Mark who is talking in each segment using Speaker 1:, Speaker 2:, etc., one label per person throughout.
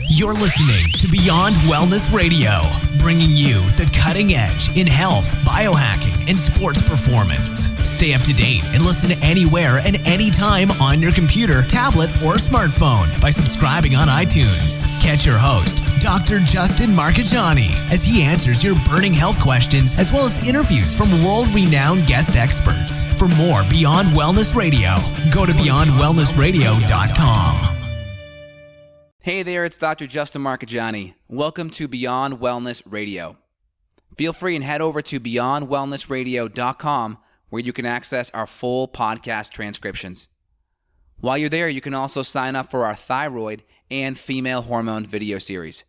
Speaker 1: You're listening to Beyond Wellness Radio, bringing you the cutting edge in health, biohacking, and sports performance. Stay up to date and listen anywhere and anytime on your computer, tablet, or smartphone by subscribing on iTunes. Catch your host, Dr. Justin Marchegiani, as he answers your burning health questions as well as interviews from world-renowned guest experts. For more Beyond Wellness Radio, go to beyondwellnessradio.com.
Speaker 2: Hey there, it's Dr. Justin Marchegiani. Welcome to Beyond Wellness Radio. Feel free and head over to beyondwellnessradio.com where you can access our full podcast transcriptions. While you're there, you can also sign up for our thyroid and female hormone video series.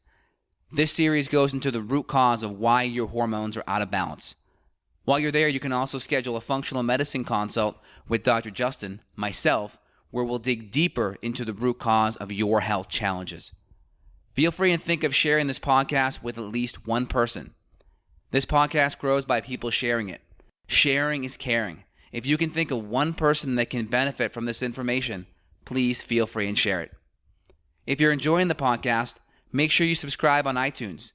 Speaker 2: This series goes into the root cause of why your hormones are out of balance. While you're there, you can also schedule a functional medicine consult with Dr. Justin, myself, where we'll dig deeper into the root cause of your health challenges. Feel free and think of sharing this podcast with at least one person. This podcast grows by people sharing it. Sharing is caring. If you can think of one person that can benefit from this information, please feel free and share it. If you're enjoying the podcast, make sure you subscribe on iTunes.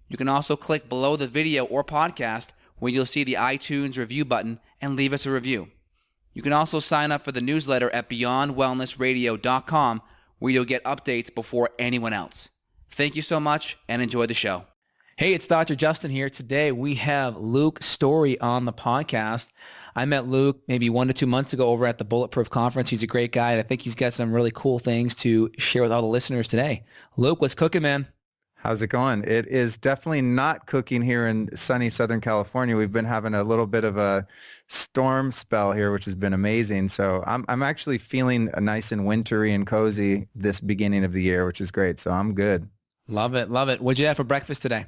Speaker 2: You can also click below the video or podcast where you'll see the iTunes review button and leave us a review. You can also sign up for the newsletter at beyondwellnessradio.com where you'll get updates before anyone else. Thank you so much and enjoy the show. Hey, it's Dr. Justin here. Today we have Luke Storey on the podcast. I met Luke maybe 1 to 2 months ago over at the Bulletproof Conference. He's a great guy, and I think he's got some really cool things to share with all the listeners today. Luke, what's cooking, man?
Speaker 3: How's it going? It is definitely not cooking here in sunny Southern California. We've been having a little bit of a storm spell here, which has been amazing. So I'm actually feeling nice and wintry and cozy this beginning of the year, which is great. So I'm good.
Speaker 2: Love it. Love it. What'd you have for breakfast today?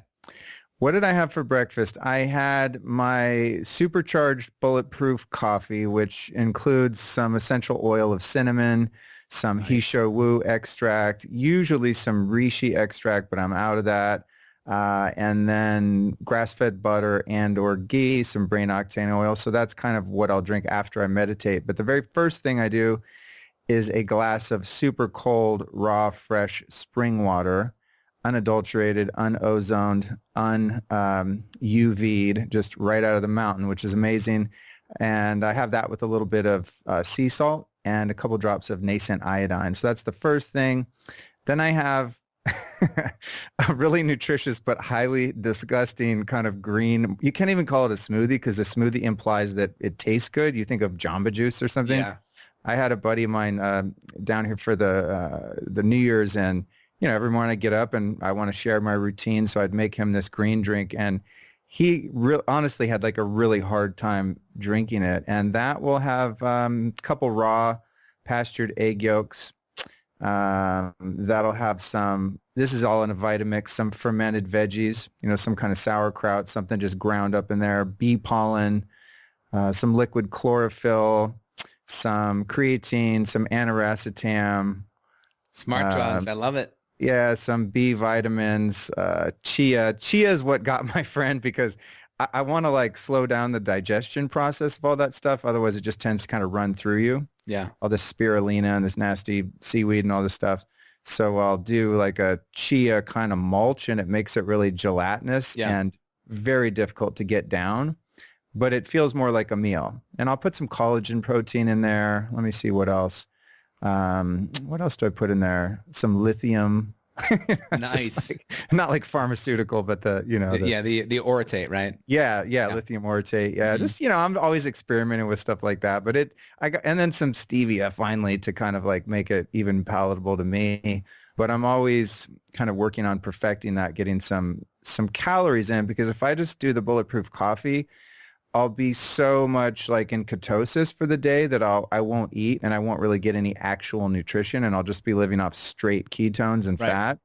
Speaker 3: What did I have for breakfast? I had my supercharged bulletproof coffee, which includes some essential oil of cinnamon, some Hisho Wu extract, usually some reishi extract, but I'm out of that. And then grass-fed butter and or ghee, some brain octane oil. So that's kind of what I'll drink after I meditate. But the very first thing I do is a glass of super cold, raw, fresh spring water, unadulterated, unozoned, UV'd, just right out of the mountain, which is amazing. And I have that with a little bit of sea salt and a couple drops of nascent iodine. So that's the first thing. Then I have a really nutritious but highly disgusting kind of green. You can't even call it a smoothie because a smoothie implies that it tastes good. You think of Jamba Juice or something. Yeah. I had a buddy of mine down here for the New Year's, and you know, every morning I get up and I want to share my routine, so I'd make him this green drink, and he honestly had like a really hard time drinking it. And that will have a couple raw pastured egg yolks. That'll have some, this is all in a Vitamix, some fermented veggies, you know, some kind of sauerkraut, something just ground up in there, bee pollen, some liquid chlorophyll, some creatine, some aniracetam.
Speaker 2: Smart drugs. I love it.
Speaker 3: Yeah, some B vitamins, chia. Chia is what got my friend because I want to like slow down the digestion process of all that stuff. Otherwise, it just tends to kind of run through you.
Speaker 2: Yeah.
Speaker 3: All this spirulina and this nasty seaweed and all this stuff. So I'll do like a chia kind of mulch, and it makes it really gelatinous and very difficult to get down. But it feels more like a meal. And I'll put some collagen protein in there. Let me see what else. What else do I put in there? Some lithium.
Speaker 2: Nice.
Speaker 3: Not like pharmaceutical, but the
Speaker 2: orotate, right?
Speaker 3: Yeah, lithium orotate. Yeah, just, you know, I'm always experimenting with stuff like that, but and then some stevia finally to kind of like make it even palatable to me. But I'm always kind of working on perfecting that, getting some calories in, because if I just do the bulletproof coffee, I'll be so much like in ketosis for the day that I won't eat, and I won't really get any actual nutrition, and I'll just be living off straight ketones and fat,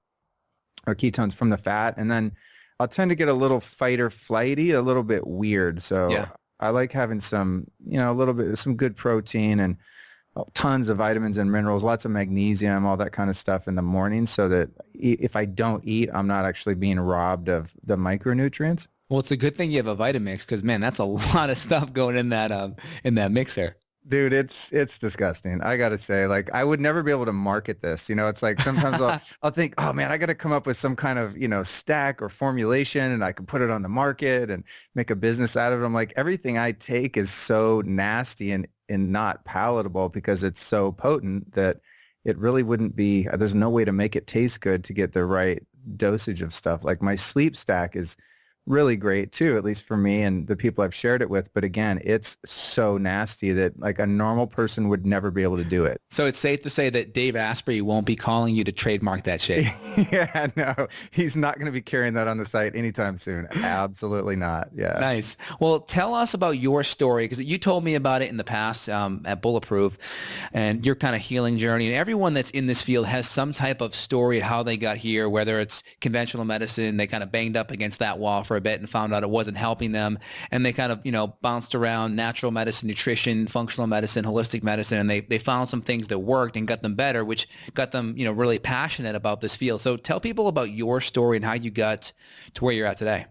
Speaker 3: or ketones from the fat. And then I'll tend to get a little fight or flighty, a little bit weird. So I like having some, you know, a little bit, some good protein and tons of vitamins and minerals, lots of magnesium, all that kind of stuff in the morning, so that if I don't eat, I'm not actually being robbed of the micronutrients.
Speaker 2: Well, it's a good thing you have a Vitamix, because man, that's a lot of stuff going in that mixer.
Speaker 3: Dude, it's disgusting. I gotta say, like, I would never be able to market this. It's like sometimes I'll think, oh man, I gotta come up with some kind of, stack or formulation and I can put it on the market and make a business out of it. I'm like, everything I take is so nasty and not palatable because it's so potent that it really wouldn't be, there's no way to make it taste good to get the right dosage of stuff. Like my sleep stack is really great too, at least for me and the people I've shared it with. But again, it's so nasty that like a normal person would never be able to do it.
Speaker 2: So it's safe to say that Dave Asprey won't be calling you to trademark that shit.
Speaker 3: Yeah, no, he's not going to be carrying that on the site anytime soon. Absolutely not. Yeah.
Speaker 2: Nice. Well, tell us about your story, because you told me about it in the past at Bulletproof and your kind of healing journey. And everyone that's in this field has some type of story of how they got here, whether it's conventional medicine, they kind of banged up against that wall for a bit and found out it wasn't helping them. And they kind of, bounced around natural medicine, nutrition, functional medicine, holistic medicine, and they found some things that worked and got them better, which got them, really passionate about this field. So tell people about your story and how you got to where you're at today.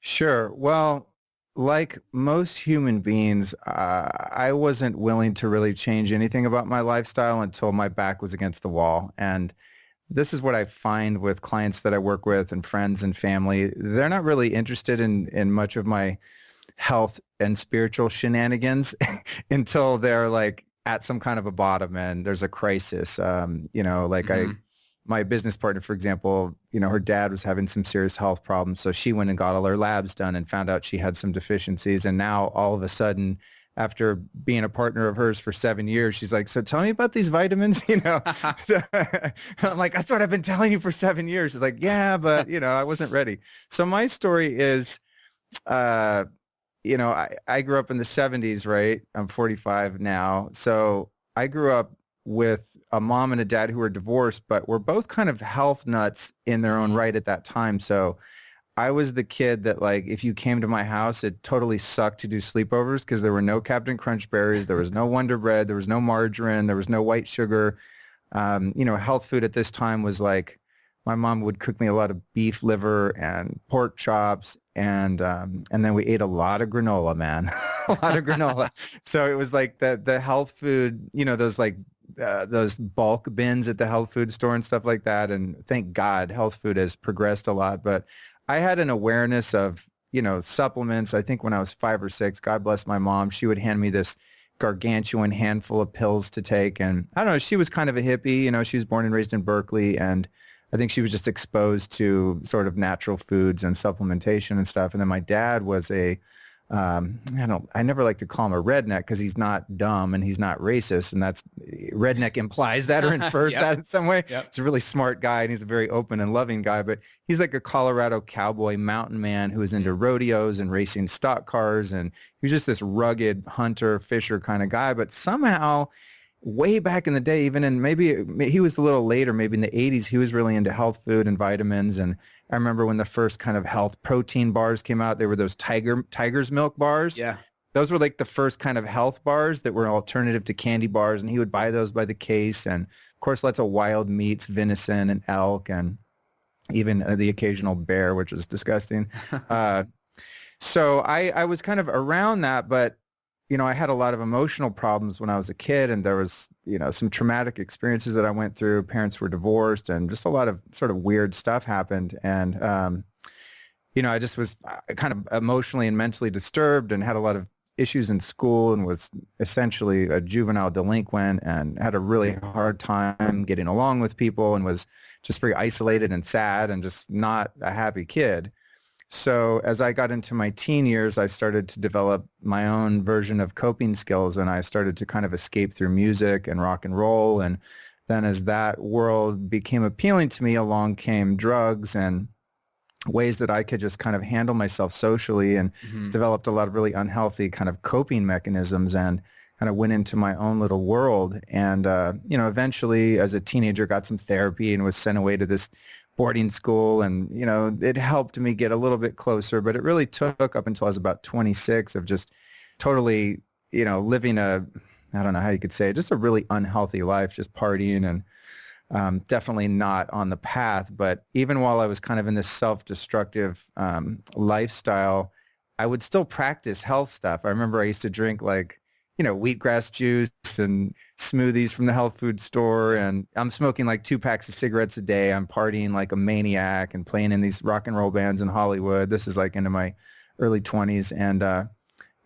Speaker 3: Sure. Well, like most human beings, I wasn't willing to really change anything about my lifestyle until my back was against the wall. And this is what I find with clients that I work with and friends and family. They're not really interested in much of my health and spiritual shenanigans until they're like at some kind of a bottom and there's a crisis. My business partner, for example, her dad was having some serious health problems. So she went and got all her labs done and found out she had some deficiencies. And now all of a sudden, after being a partner of hers for 7 years, she's like, so tell me about these vitamins, So I'm like, that's what I've been telling you for 7 years. She's like, yeah, but, I wasn't ready. So my story is, I grew up in the 70s, right? I'm 45 now. So I grew up with a mom and a dad who were divorced, but were both kind of health nuts in their own right at that time. So I was the kid that, like, if you came to my house, it totally sucked to do sleepovers because there were no Captain Crunch berries, there was no Wonder Bread, there was no margarine, there was no white sugar. Health food at this time was like, my mom would cook me a lot of beef liver and pork chops, and then we ate a lot of granola, man, a lot of granola. So it was like the health food, those bulk bins at the health food store and stuff like that. And thank God health food has progressed a lot, but I had an awareness of, supplements. I think when I was 5 or 6, God bless my mom, she would hand me this gargantuan handful of pills to take. And I don't know, she was kind of a hippie, she was born and raised in Berkeley. And I think she was just exposed to sort of natural foods and supplementation and stuff. And then my dad was I never like to call him a redneck because he's not dumb and he's not racist. And that's, redneck implies that or infers that in some way. Yep. He's a really smart guy and he's a very open and loving guy, but he's like a Colorado cowboy mountain man who is into rodeos and racing stock cars. And he was just this rugged hunter, fisher kind of guy. But somehow way back in the day, even in maybe he was a little later, maybe in the 80s, he was really into health food and vitamins. And I remember when the first kind of health protein bars came out, they were those Tiger's Milk bars.
Speaker 2: Yeah.
Speaker 3: Those were like the first kind of health bars that were an alternative to candy bars. And he would buy those by the case. And of course, lots of wild meats, venison and elk, and even the occasional bear, which was disgusting. So I was kind of around that, but I had a lot of emotional problems when I was a kid, and there was, some traumatic experiences that I went through. Parents were divorced and just a lot of sort of weird stuff happened. And, I just was kind of emotionally and mentally disturbed and had a lot of issues in school and was essentially a juvenile delinquent and had a really hard time getting along with people and was just very isolated and sad and just not a happy kid. So as I got into my teen years, I started to develop my own version of coping skills, and I started to kind of escape through music and rock and roll. And then as that world became appealing to me, along came drugs and ways that I could just kind of handle myself socially, and developed a lot of really unhealthy kind of coping mechanisms and kind of went into my own little world. And, eventually as a teenager got some therapy and was sent away to this boarding school, and it helped me get a little bit closer, but it really took up until I was about 26 of just totally living I don't know how you could say it, just a really unhealthy life, just partying and definitely not on the path. But even while I was kind of in this self-destructive lifestyle, I would still practice health stuff. I remember I used to drink like wheatgrass juice and smoothies from the health food store. And I'm smoking like 2 packs of cigarettes a day. I'm partying like a maniac and playing in these rock and roll bands in Hollywood. This is like into my early 20s.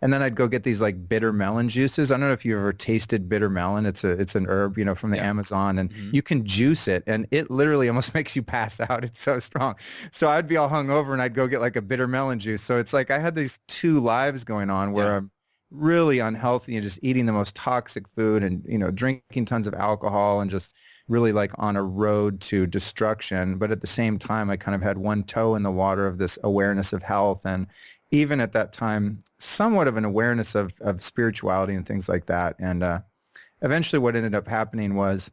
Speaker 3: And then I'd go get these like bitter melon juices. I don't know if you've ever tasted bitter melon. It's an herb, from the Amazon, and you can juice it, and it literally almost makes you pass out. It's so strong. So I'd be all hungover and I'd go get like a bitter melon juice. So it's like I had these 2 lives going on where I'm really unhealthy and just eating the most toxic food and, drinking tons of alcohol and just really like on a road to destruction. But at the same time, I kind of had one toe in the water of this awareness of health, and even at that time, somewhat of an awareness of spirituality and things like that. And eventually what ended up happening was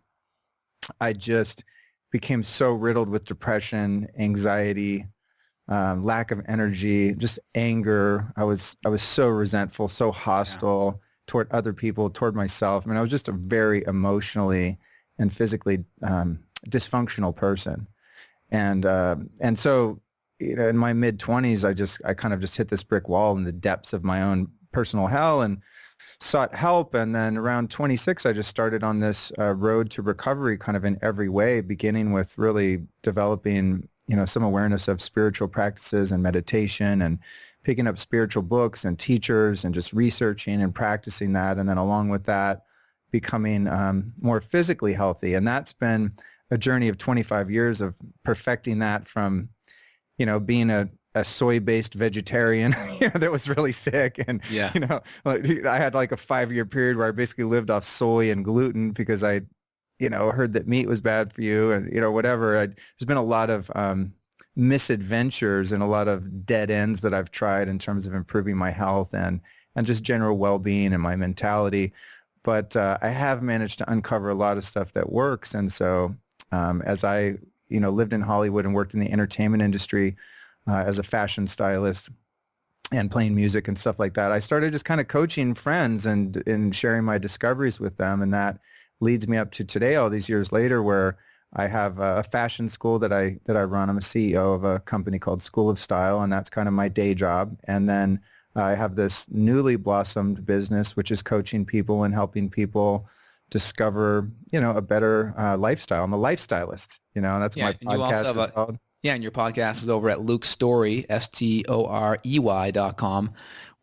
Speaker 3: I just became so riddled with depression, anxiety, lack of energy, just anger. I was so resentful, so hostile toward other people, toward myself. I mean, I was just a very emotionally and physically dysfunctional person. And so, in my mid-20s, I kind of just hit this brick wall in the depths of my own personal hell and sought help. And then around 26, I just started on this road to recovery kind of in every way, beginning with really developing, some awareness of spiritual practices and meditation, and picking up spiritual books and teachers and just researching and practicing that. And then along with that, becoming more physically healthy. And that's been a journey of 25 years of perfecting that from being a soy-based vegetarian, that was really sick. And, I had like a 5-year period where I basically lived off soy and gluten because I, heard that meat was bad for you and, whatever. There's been a lot of misadventures and a lot of dead ends that I've tried in terms of improving my health and just general well-being and my mentality. But I have managed to uncover a lot of stuff that works. And so as I lived in Hollywood and worked in the entertainment industry as a fashion stylist and playing music and stuff like that, I started just kind of coaching friends and sharing my discoveries with them. And that leads me up to today, all these years later, where I have a fashion school that I run. I'm a CEO of a company called School of Style, and that's kind of my day job. And then I have this newly blossomed business, which is coaching people and helping people discover, a better lifestyle. I'm a lifestylist, and that's what my podcast is called.
Speaker 2: Yeah, and your podcast is over at Luke Storey, STOREY.com,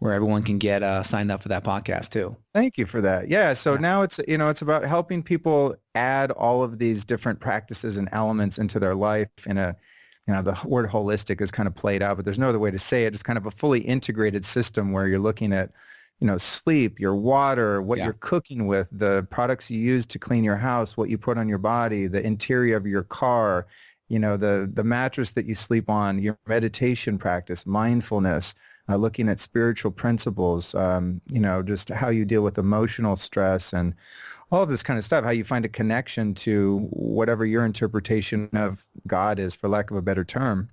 Speaker 2: where everyone can get signed up for that podcast too.
Speaker 3: Thank you for that. Yeah, so now it's about helping people add all of these different practices and elements into their life in a, the word holistic is kind of played out, but there's no other way to say it. It's kind of a fully integrated system where you're looking at sleep, your water, what you're cooking with, the products you use to clean your house, what you put on your body, the interior of your car, the mattress that you sleep on, your meditation practice, mindfulness, looking at spiritual principles, just how you deal with emotional stress and all of this kind of stuff, how you find a connection to whatever your interpretation of God is, for lack of a better term.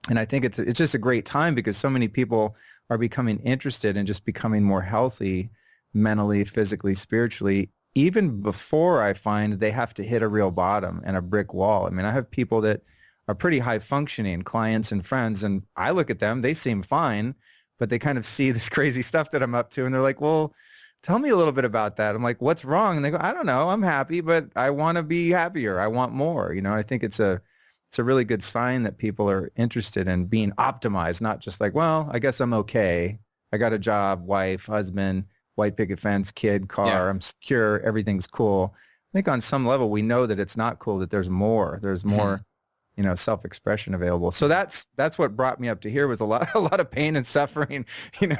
Speaker 3: And I think it's just a great time because so many people are becoming interested in just becoming more healthy mentally, physically, spiritually, even before I find they have to hit a real bottom and a brick wall. I mean, I have people that are pretty high functioning, clients and friends, and I look at them, they seem fine, but they kind of see this crazy stuff that I'm up to, and they're like, well, tell me a little bit about that. I'm like, what's wrong? And they go, I don't know, I'm happy, but I want to be happier. I want more. I think it's a really good sign that people are interested in being optimized, not just like, well, I guess I'm okay. I got a job, wife, husband, white picket fence, kid, car. I'm secure. Everything's cool. I think on some level, we know that it's not cool, that there's more. There's more, self-expression available. So that's what brought me up to here, was a lot of pain and suffering, and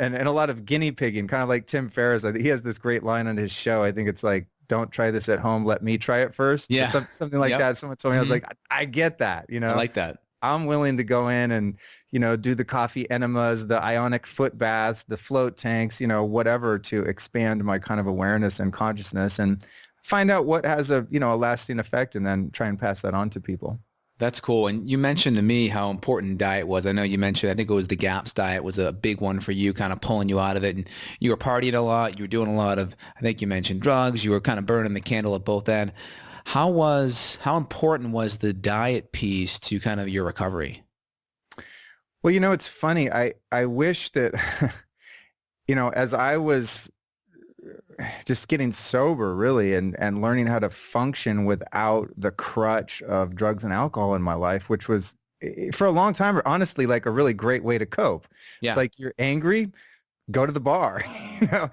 Speaker 3: a lot of guinea pigging, kind of like Tim Ferriss. I think he has this great line on his show. I think it's like, don't try this at home. Let me try it first.
Speaker 2: Yeah.
Speaker 3: Something like that. Someone told me, I was like, I get that,
Speaker 2: I like that.
Speaker 3: I'm willing to go in and, do the coffee enemas, the ionic foot baths, the float tanks, whatever, to expand my kind of awareness and consciousness and find out what has a lasting effect, and then try and pass that on to people.
Speaker 2: That's cool. And you mentioned to me how important diet was. I know you mentioned, I think it was the GAPS diet was a big one for you, kind of pulling you out of it. And you were partying a lot. You were doing a lot of, I think you mentioned drugs. You were kind of burning the candle at both ends. How important was the diet piece to kind of your recovery?
Speaker 3: Well, it's funny. I wish that, as I was just getting sober really and learning how to function without the crutch of drugs and alcohol in my life, which was for a long time, honestly, like a really great way to cope.
Speaker 2: Yeah.
Speaker 3: It's like you're angry, go to the bar.
Speaker 2: Yeah.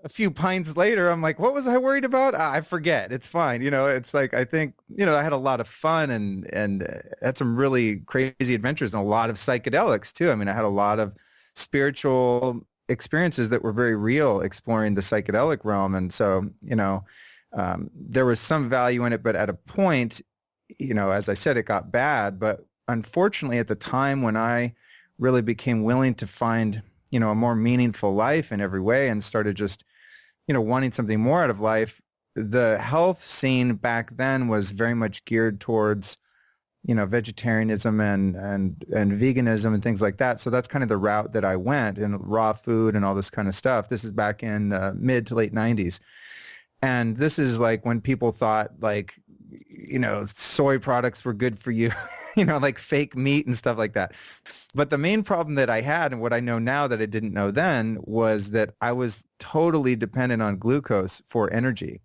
Speaker 3: A few pints later, I'm like, what was I worried about? I forget. It's fine. It's like, I think, I had a lot of fun and had some really crazy adventures and a lot of psychedelics too. I mean, I had a lot of spiritual experiences that were very real exploring the psychedelic realm. And so, there was some value in it, but at a point, as I said, it got bad. But unfortunately, at the time when I really became willing to find a more meaningful life in every way and started just, wanting something more out of life, the health scene back then was very much geared towards, vegetarianism and veganism and things like that. So that's kind of the route that I went, and raw food and all this kind of stuff. This is back in mid to late 90s. And this is like when people thought like, soy products were good for you, like fake meat and stuff like that. But the main problem that I had, and what I know now that I didn't know then, was that I was totally dependent on glucose for energy.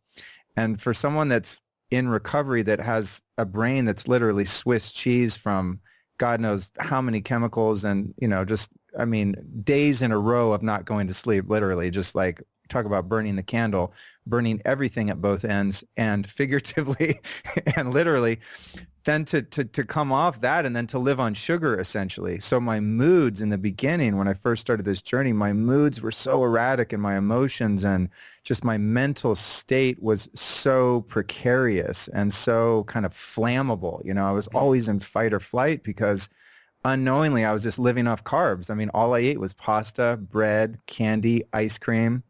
Speaker 3: And for someone that's in recovery that has a brain that's literally Swiss cheese from God knows how many chemicals and, days in a row of not going to sleep, literally, just like talk about burning the candle, burning everything at both ends, and figuratively and literally, then to come off that and then to live on sugar, essentially. So my moods in the beginning, when I first started this journey, my moods were so erratic, and my emotions and just my mental state was so precarious and so kind of flammable. I was always in fight or flight because unknowingly I was just living off carbs. I mean, all I ate was pasta, bread, candy, ice cream.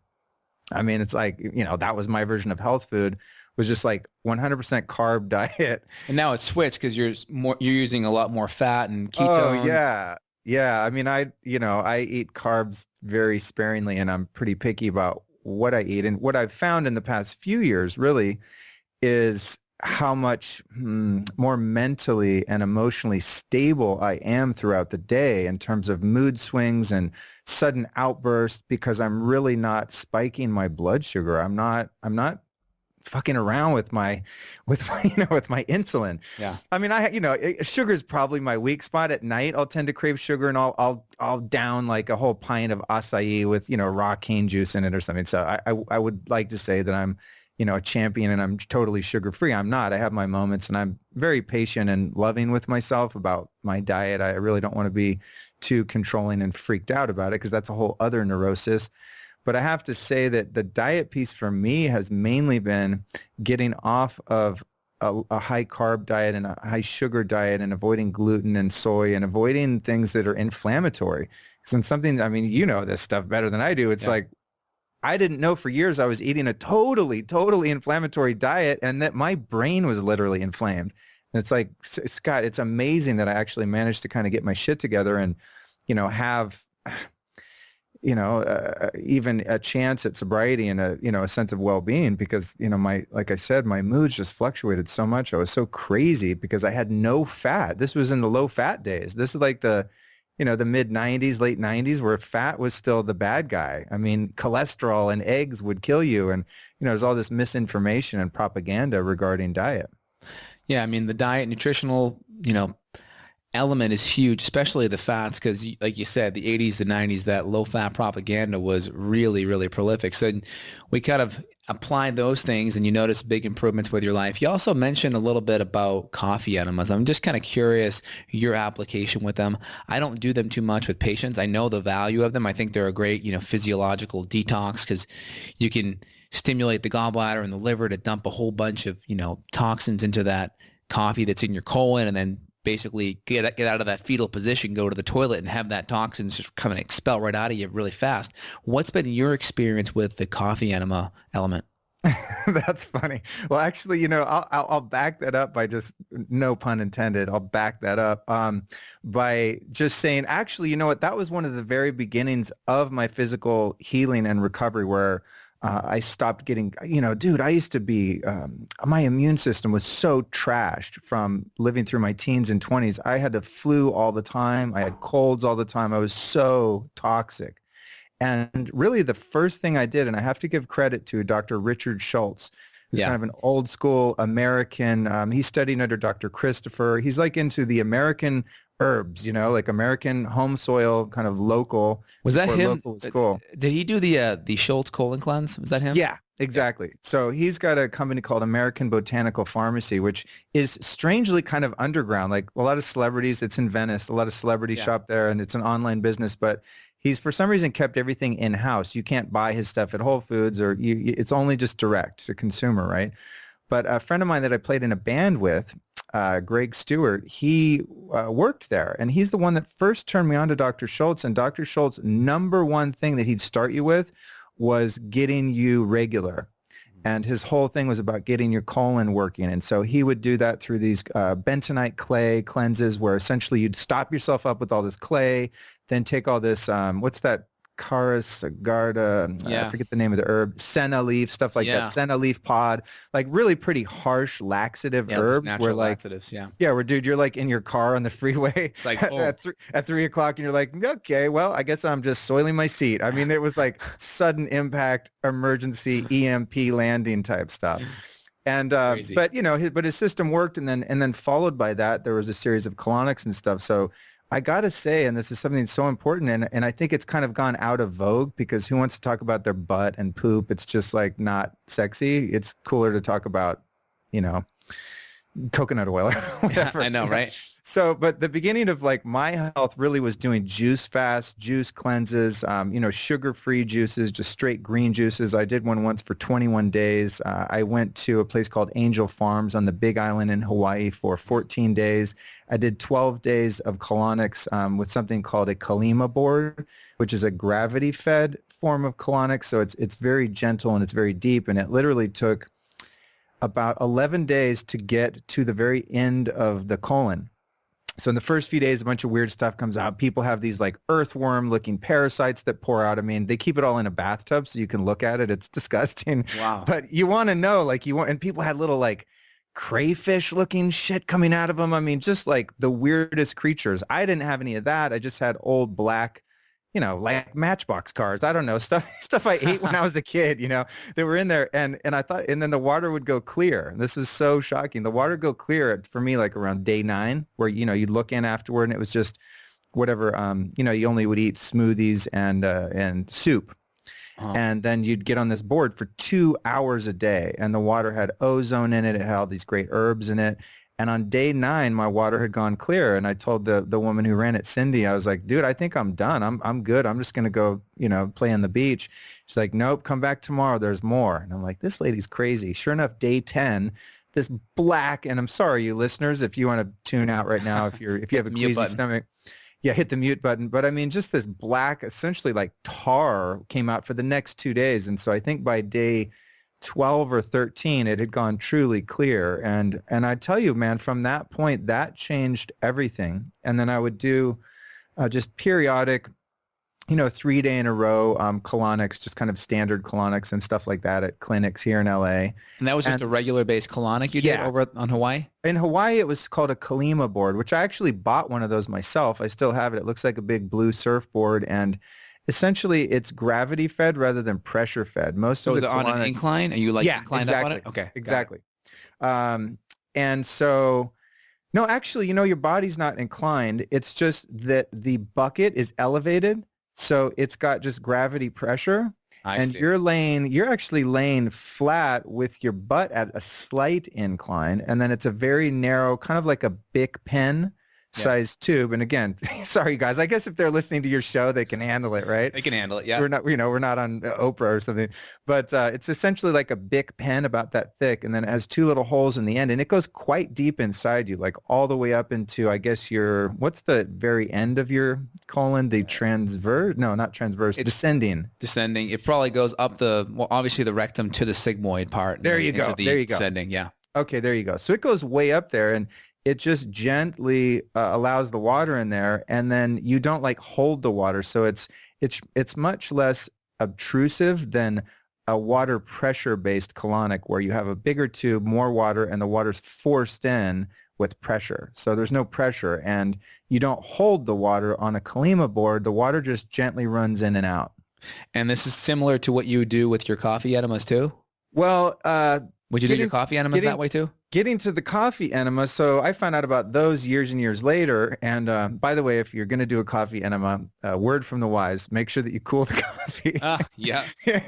Speaker 3: I mean, it's like, that was my version of health food, was just like 100% carb diet.
Speaker 2: And now it's switched because you're using a lot more fat and ketones.
Speaker 3: Oh, yeah. Yeah. I mean, I eat carbs very sparingly, and I'm pretty picky about what I eat. And what I've found in the past few years really is how much more mentally and emotionally stable I am throughout the day in terms of mood swings and sudden outbursts, because I'm really not spiking my blood sugar. I'm not fucking around with my insulin.
Speaker 2: Yeah.
Speaker 3: I mean, sugar is probably my weak spot. At night, I'll tend to crave sugar, and I'll down like a whole pint of acai with, raw cane juice in it or something. So I would like to say that I'm, a champion and I'm totally sugar free. I'm not. I have my moments, and I'm very patient and loving with myself about my diet. I really don't want to be too controlling and freaked out about it, because that's a whole other neurosis. But I have to say that the diet piece for me has mainly been getting off of a high carb diet and a high sugar diet, and avoiding gluten and soy, and avoiding things that are inflammatory. So when something, this stuff better than I do. It's like, I didn't know for years I was eating a totally inflammatory diet, and that my brain was literally inflamed. And it's like, Scott, it's amazing that I actually managed to kind of get my shit together and, have, even a chance at sobriety and a sense of well-being, because, like I said, my moods just fluctuated so much. I was so crazy because I had no fat. This was in the low fat days. This is like the mid 90s, late 90s, where fat was still the bad guy. I mean, cholesterol and eggs would kill you. And, there's all this misinformation and propaganda regarding diet.
Speaker 2: Yeah. I mean, the diet, nutritional, element is huge, especially the fats, because like you said, the 80s, the 90s, that low fat propaganda was really, really prolific. So we kind of applied those things, and you notice big improvements with your life. You also mentioned a little bit about coffee enemas. I'm just kind of curious your application with them. I don't do them too much with patients. I know the value of them. I think they're a great, physiological detox, because you can stimulate the gallbladder and the liver to dump a whole bunch of, toxins into that coffee that's in your colon, and then basically get out of that fetal position, go to the toilet, and have that toxins just come and expel right out of you really fast. What's been your experience with the coffee enema element?
Speaker 3: That's funny. Well, actually, I'll back that up by just, no pun intended, I'll back that up by just saying, actually, you know what? That was one of the very beginnings of my physical healing and recovery, where I stopped getting, dude, I used to be, my immune system was so trashed from living through my teens and 20s. I had the flu all the time. I had colds all the time. I was so toxic. And really the first thing I did, and I have to give credit to Dr. Richard Schultz, who's kind of an old school American. He studied under Dr. Christopher. He's like into the American herbs, like American home soil, kind of local.
Speaker 2: Was that him?
Speaker 3: Local is cool.
Speaker 2: Did he do the Schultz colon cleanse? Was that him?
Speaker 3: Yeah, exactly. So he's got a company called American Botanical Pharmacy, which is strangely kind of underground. Like a lot of celebrities, it's in Venice. A lot of celebrities shop there, and it's an online business. But he's for some reason kept everything in-house. You can't buy his stuff at Whole Foods, or it's only just direct to consumer, right? But a friend of mine that I played in a band with, Greg Stewart, he worked there, and he's the one that first turned me on to Dr. Schultz. And Dr. Schultz, number one thing that he'd start you with was getting you regular. And his whole thing was about getting your colon working. And so he would do that through these bentonite clay cleanses, where essentially you'd stop yourself up with all this clay, then take all this, what's that? Caris agarda, I forget the name of the herb, senna leaf, stuff like that, senna leaf pod, like really pretty harsh laxative herbs. Where like,
Speaker 2: laxatives,
Speaker 3: where dude, you're like in your car on the freeway
Speaker 2: like,
Speaker 3: at 3 o'clock, and you're like, okay, well, I guess I'm just soiling my seat. I mean, it was like sudden impact, emergency EMP landing type stuff. And but his system worked, and then followed by that, there was a series of colonics and stuff. So I got to say, and this is something that's so important, and I think it's kind of gone out of vogue, because who wants to talk about their butt and poop? It's just like not sexy. It's cooler to talk about, coconut oil. Whatever.
Speaker 2: I know, right?
Speaker 3: So, but the beginning of like my health really was doing juice fast, juice cleanses, sugar-free juices, just straight green juices. I did one once for 21 days. I went to a place called Angel Farms on the Big Island in Hawaii for 14 days. I did 12 days of colonics with something called a Kalima board, which is a gravity-fed form of colonics. So it's very gentle and it's very deep, and it literally took about 11 days to get to the very end of the colon. So in the first few days, a bunch of weird stuff comes out. People have these like earthworm-looking parasites that pour out. I mean, they keep it all in a bathtub so you can look at it. It's disgusting.
Speaker 2: Wow.
Speaker 3: But you want to know, and people had little like crayfish-looking shit coming out of them. I mean, just like the weirdest creatures. I didn't have any of that. I just had old black, like Matchbox cars. I don't know, stuff I ate when I was a kid, they were in there. And I thought, and then the water would go clear. This was so shocking. The water would go clear for me, like around day 9, where, you'd look in afterward and it was just whatever, you only would eat smoothies and soup. Oh. And then you'd get on this board for 2 hours a day, and the water had ozone in it. It had all these great herbs in it. And on day 9, my water had gone clear. And I told the woman who ran it, Cindy, I was like, dude, I think I'm done. I'm good. I'm just going to go, play on the beach. She's like, nope, come back tomorrow. There's more. And I'm like, this lady's crazy. Sure enough, day 10, this black, and I'm sorry, you listeners, if you want to tune out right now, if you have a queasy stomach, hit the mute button. But I mean, just this black, essentially like tar came out for the next 2 days. And so I think by day 12 or 13, it had gone truly clear. And I tell you, man, from that point, that changed everything. And then I would do just periodic, 3 day in a row colonics, just kind of standard colonics and stuff like that at clinics here in LA. And
Speaker 2: that was just a regular based colonic you did over on Hawaii?
Speaker 3: In Hawaii, it was called a Kalima board, which I actually bought one of those myself. I still have it. It looks like a big blue surfboard, and essentially it's gravity fed rather than pressure fed.
Speaker 2: So is it on an incline? Are you inclined
Speaker 3: exactly.
Speaker 2: up on it? Okay.
Speaker 3: Exactly. And so, no, actually, your body's not inclined. It's just that the bucket is elevated. So it's got just gravity pressure. I see. You're actually laying flat with your butt at a slight incline. And then it's a very narrow, kind of like a Bic pen size tube. And again, sorry guys, I guess if they're listening to your show, they can handle it, right?
Speaker 2: They can handle it. Yeah.
Speaker 3: We're not on Oprah or something, but it's essentially like a Bic pen about that thick. And then it has 2 little holes in the end, and it goes quite deep inside you, like all the way up into, I guess what's the very end of your colon? The transverse? No, not transverse. It's descending.
Speaker 2: Descending. It probably goes up obviously the rectum to the sigmoid part.
Speaker 3: There you go. There you go.
Speaker 2: Descending. Yeah.
Speaker 3: Okay. There you go. So it goes way up there, and it just gently allows the water in there, and then you don't like hold the water. So it's much less obtrusive than a water pressure based colonic, where you have a bigger tube, more water, and the water's forced in with pressure. So there's no pressure, and you don't hold the water on a Kalima board. The water just gently runs in and out.
Speaker 2: And this is similar to what you do with your coffee enemas too?
Speaker 3: Well,
Speaker 2: Would you do your coffee enemas that way too?
Speaker 3: Getting to the coffee enema, so I found out about those years and years later. And by the way, if you're going to do a coffee enema, word from the wise, make sure that you cool the coffee.
Speaker 2: Yeah. You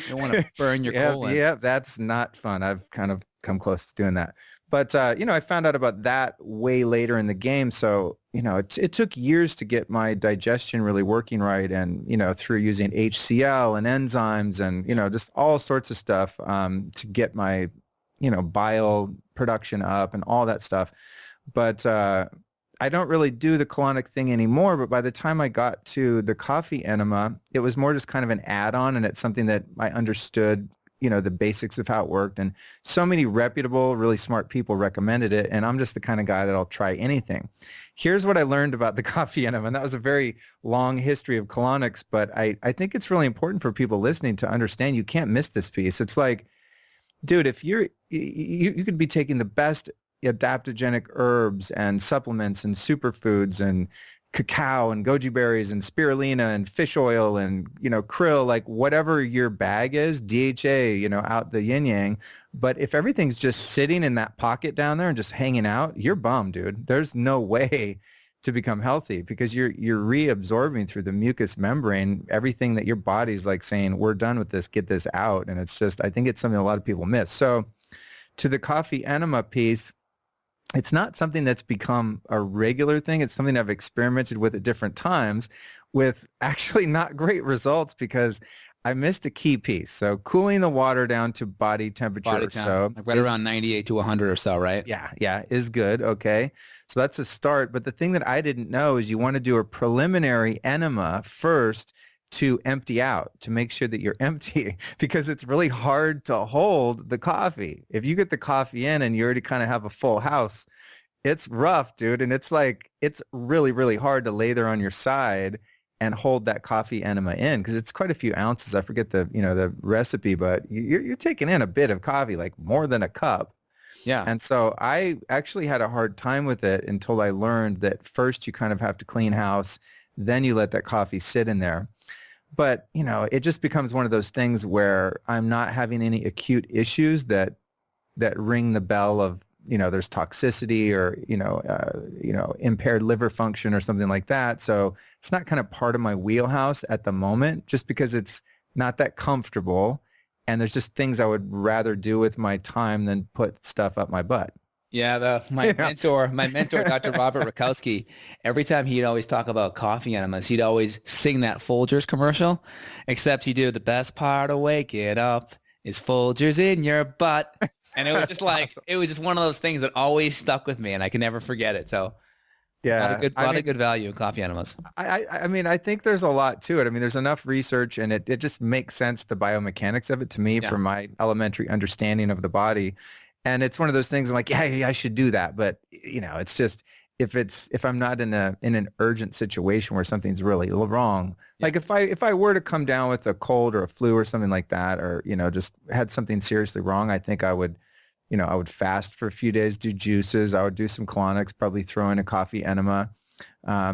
Speaker 2: don't want to burn your colon.
Speaker 3: Yeah, that's not fun. I've kind of come close to doing that. But, I found out about that way later in the game. So, it took years to get my digestion really working right. And, through using HCl and enzymes and, just all sorts of stuff to get my bile production up and all that stuff. But I don't really do the colonic thing anymore. But by the time I got to the coffee enema, it was more just kind of an add-on. And it's something that I understood, the basics of how it worked. And so many reputable, really smart people recommended it. And I'm just the kind of guy that'll try anything. Here's what I learned about the coffee enema. And that was a very long history of colonics. But I think it's really important for people listening to understand you can't miss this piece. It's like, dude, if you could be taking the best adaptogenic herbs and supplements and superfoods and cacao and goji berries and spirulina and fish oil and, krill, like whatever your bag is, DHA, out the yin yang. But if everything's just sitting in that pocket down there and just hanging out, you're bummed, dude. There's no way to become healthy because you're reabsorbing through the mucous membrane everything that your body's like saying, we're done with this, get this out. And it's just, I think it's something a lot of people miss. So to the coffee enema piece, it's not something that's become a regular thing. It's something I've experimented with at different times with actually not great results because I missed a key piece. So cooling the water down to body temperature. So
Speaker 2: like right around 98 to 100 or so, right?
Speaker 3: Yeah, is good. Okay. So that's a start. But the thing that I didn't know is you want to do a preliminary enema first to empty out, to make sure that you're empty because it's really hard to hold the coffee. If you get the coffee in and you already kind of have a full house, it's rough, dude. And it's like, it's really, really hard to lay there on your side and hold that coffee enema in because it's quite a few ounces. I forget the recipe, but you're taking in a bit of coffee, like more than a cup.
Speaker 2: Yeah.
Speaker 3: And so I actually had a hard time with it until I learned that first you kind of have to clean house, then you let that coffee sit in there. But, it just becomes one of those things where I'm not having any acute issues that ring the bell of, there's toxicity or, impaired liver function or something like that. So it's not kind of part of my wheelhouse at the moment just because it's not that comfortable. And there's just things I would rather do with my time than put stuff up my butt.
Speaker 2: Yeah, my mentor, Dr. Robert Rakowski, every time he'd always talk about coffee enemas, he'd always sing that Folgers commercial, except he did the best part of waking up is Folgers in your butt. And it was just like, awesome. It was just one of those things that always stuck with me and I can never forget it. So
Speaker 3: yeah,
Speaker 2: a lot of good value in coffee enemas.
Speaker 3: I think there's a lot to it. I mean, there's enough research and it just makes sense, the biomechanics of it to me from my elementary understanding of the body. And it's one of those things I'm like, yeah, I should do that. But, it's just if I'm not in an urgent situation where something's really wrong, like if I were to come down with a cold or a flu or something like that, or, just had something seriously wrong, I think I would fast for a few days, do juices. I would do some colonics, probably throw in a coffee enema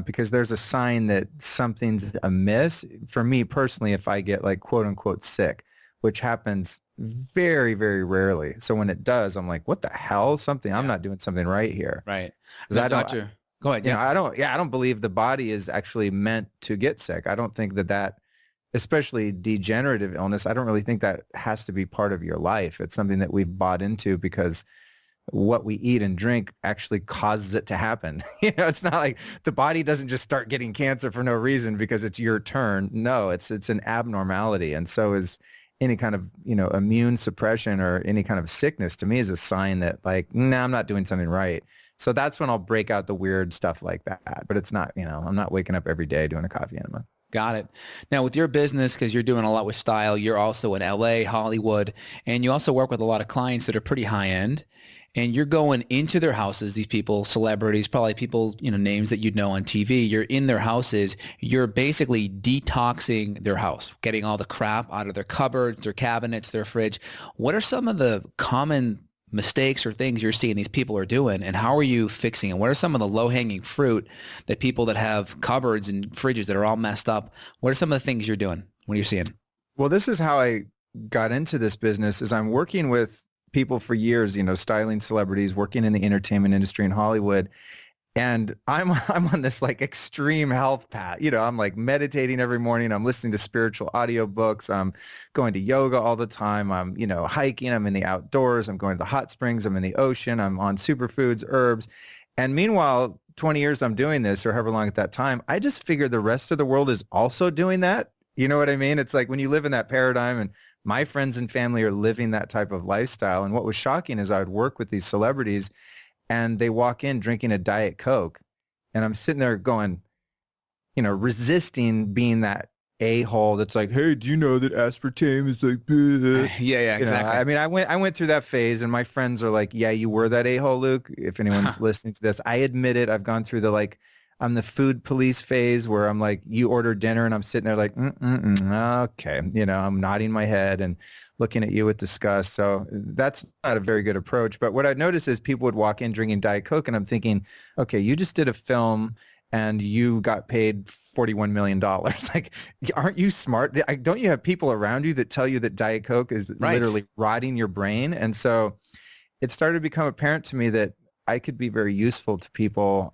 Speaker 3: because there's a sign that something's amiss. For me personally, if I get like quote unquote sick, which happens very, very rarely. So when it does, I'm like, what the hell? I'm not doing something right here.
Speaker 2: Right.
Speaker 3: Go ahead.
Speaker 2: Yeah.
Speaker 3: I don't believe the body is actually meant to get sick. I don't think that, especially degenerative illness, I don't really think that has to be part of your life. It's something that we've bought into because what we eat and drink actually causes it to happen. It's not like the body doesn't just start getting cancer for no reason because it's your turn. No, it's an abnormality. And so is any kind of, immune suppression or any kind of sickness to me is a sign that like, nah, I'm not doing something right. So that's when I'll break out the weird stuff like that. But it's not, I'm not waking up every day doing a coffee enema.
Speaker 2: Got it. Now with your business, because you're doing a lot with style, you're also in LA, Hollywood, and you also work with a lot of clients that are pretty high end. And you're going into their houses, these people, celebrities, probably people, names that you'd know on TV. You're in their houses. You're basically detoxing their house, getting all the crap out of their cupboards, their cabinets, their fridge. What are some of the common mistakes or things you're seeing these people are doing, and how are you fixing it? What are some of the low-hanging fruit that people that have cupboards and fridges that are all messed up, what are some of the things you're doing? What are you seeing?
Speaker 3: Well, this is how I got into this business is I'm working with people for years, styling celebrities, working in the entertainment industry in Hollywood. And I'm on this like extreme health path. I'm like meditating every morning. I'm listening to spiritual audiobooks. I'm going to yoga all the time. I'm, hiking. I'm in the outdoors. I'm going to the hot springs. I'm in the ocean. I'm on superfoods, herbs. And meanwhile, 20 years I'm doing this or however long at that time, I just figured the rest of the world is also doing that. You know what I mean? It's like when you live in that paradigm and my friends and family are living that type of lifestyle. And what was shocking is I would work with these celebrities and they walk in drinking a Diet Coke. And I'm sitting there going, resisting being that a-hole that's like, hey, do you know that aspartame is like, bleh?
Speaker 2: Yeah, exactly.
Speaker 3: I mean, I went through that phase and my friends are like, yeah, you were that a-hole, Luke. If anyone's listening to this, I admit it. I've gone through I'm the food police phase where I'm like, you order dinner and I'm sitting there like, okay. I'm nodding my head and looking at you with disgust. So that's not a very good approach. But what I noticed is people would walk in drinking Diet Coke and I'm thinking, okay, you just did a film and you got paid $41 million. Like, aren't you smart? Don't you have people around you that tell you that Diet Coke is literally rotting your brain? And so it started to become apparent to me that I could be very useful to people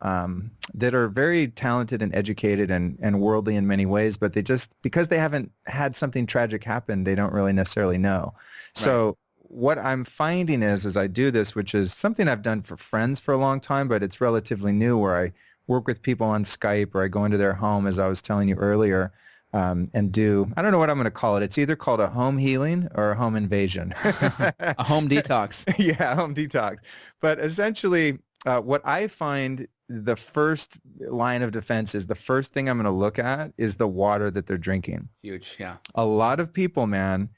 Speaker 3: that are very talented and educated and worldly in many ways, but they just, because they haven't had something tragic happen, they don't really necessarily know. So what I'm finding is, as I do this, which is something I've done for friends for a long time, but it's relatively new, where I work with people on Skype or I go into their home, as I was telling you earlier, and do, I don't know what I'm going to call it. It's either called a home healing or a home invasion.
Speaker 2: A home detox.
Speaker 3: Yeah, home detox. But essentially, what I find the first line of defense is the first thing I'm going to look at is the water that they're drinking.
Speaker 2: Huge, yeah.
Speaker 3: A lot of people, man,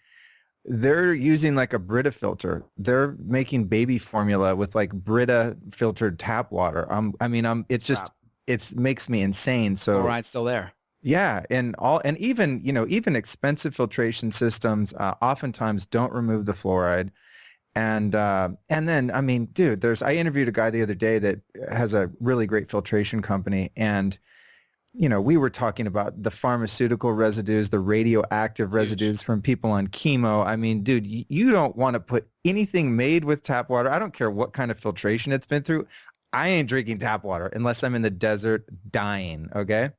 Speaker 3: they're using like a Brita filter. They're making baby formula with like Brita filtered tap water. It's just, it makes me insane. So
Speaker 2: fluoride's still there.
Speaker 3: Yeah, and even expensive filtration systems oftentimes don't remove the fluoride, and then dude, I interviewed a guy the other day that has a really great filtration company, and we were talking about the pharmaceutical residues, the radioactive residues from people on chemo. I mean, dude, you don't want to put anything made with tap water. I don't care what kind of filtration it's been through. I ain't drinking tap water unless I'm in the desert dying. Okay.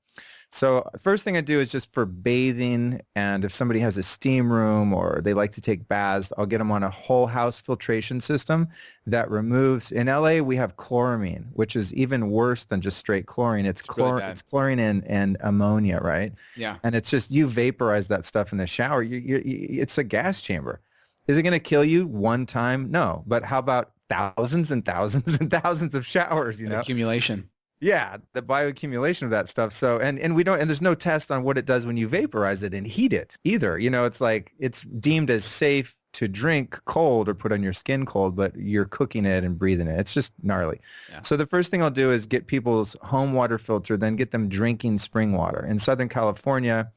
Speaker 3: So first thing I do is just for bathing, and if somebody has a steam room or they like to take baths, I'll get them on a whole house filtration system that removes. In LA, we have chloramine, which is even worse than just straight chlorine. It's chlorine and ammonia, right?
Speaker 2: Yeah.
Speaker 3: And it's just, you vaporize that stuff in the shower. It's a gas chamber. Is it going to kill you one time? No. But how about thousands and thousands and thousands of showers,
Speaker 2: Accumulation.
Speaker 3: Yeah, the bioaccumulation of that stuff. So, and there's no test on what it does when you vaporize it and heat it either. It's like, it's deemed as safe to drink cold or put on your skin cold, but you're cooking it and breathing it. It's just gnarly. Yeah. So the first thing I'll do is get people's home water filtered, then get them drinking spring water. In Southern California,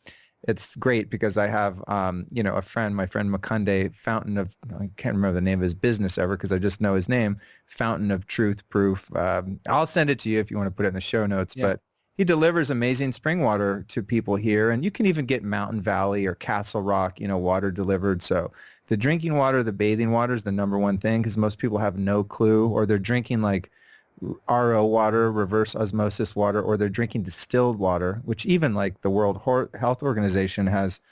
Speaker 3: it's great because I have, a friend, my friend Makunde, Fountain of, I can't remember the name of his business ever because I just know his name, Fountain of Truth Proof. I'll send it to you if you want to put it in the show notes, but he delivers amazing spring water to people here. And you can even get Mountain Valley or Castle Rock, water delivered. So the drinking water, the bathing water is the number one thing because most people have no clue, or they're drinking like RO water, reverse osmosis water, or they're drinking distilled water, which even like the World Health Organization has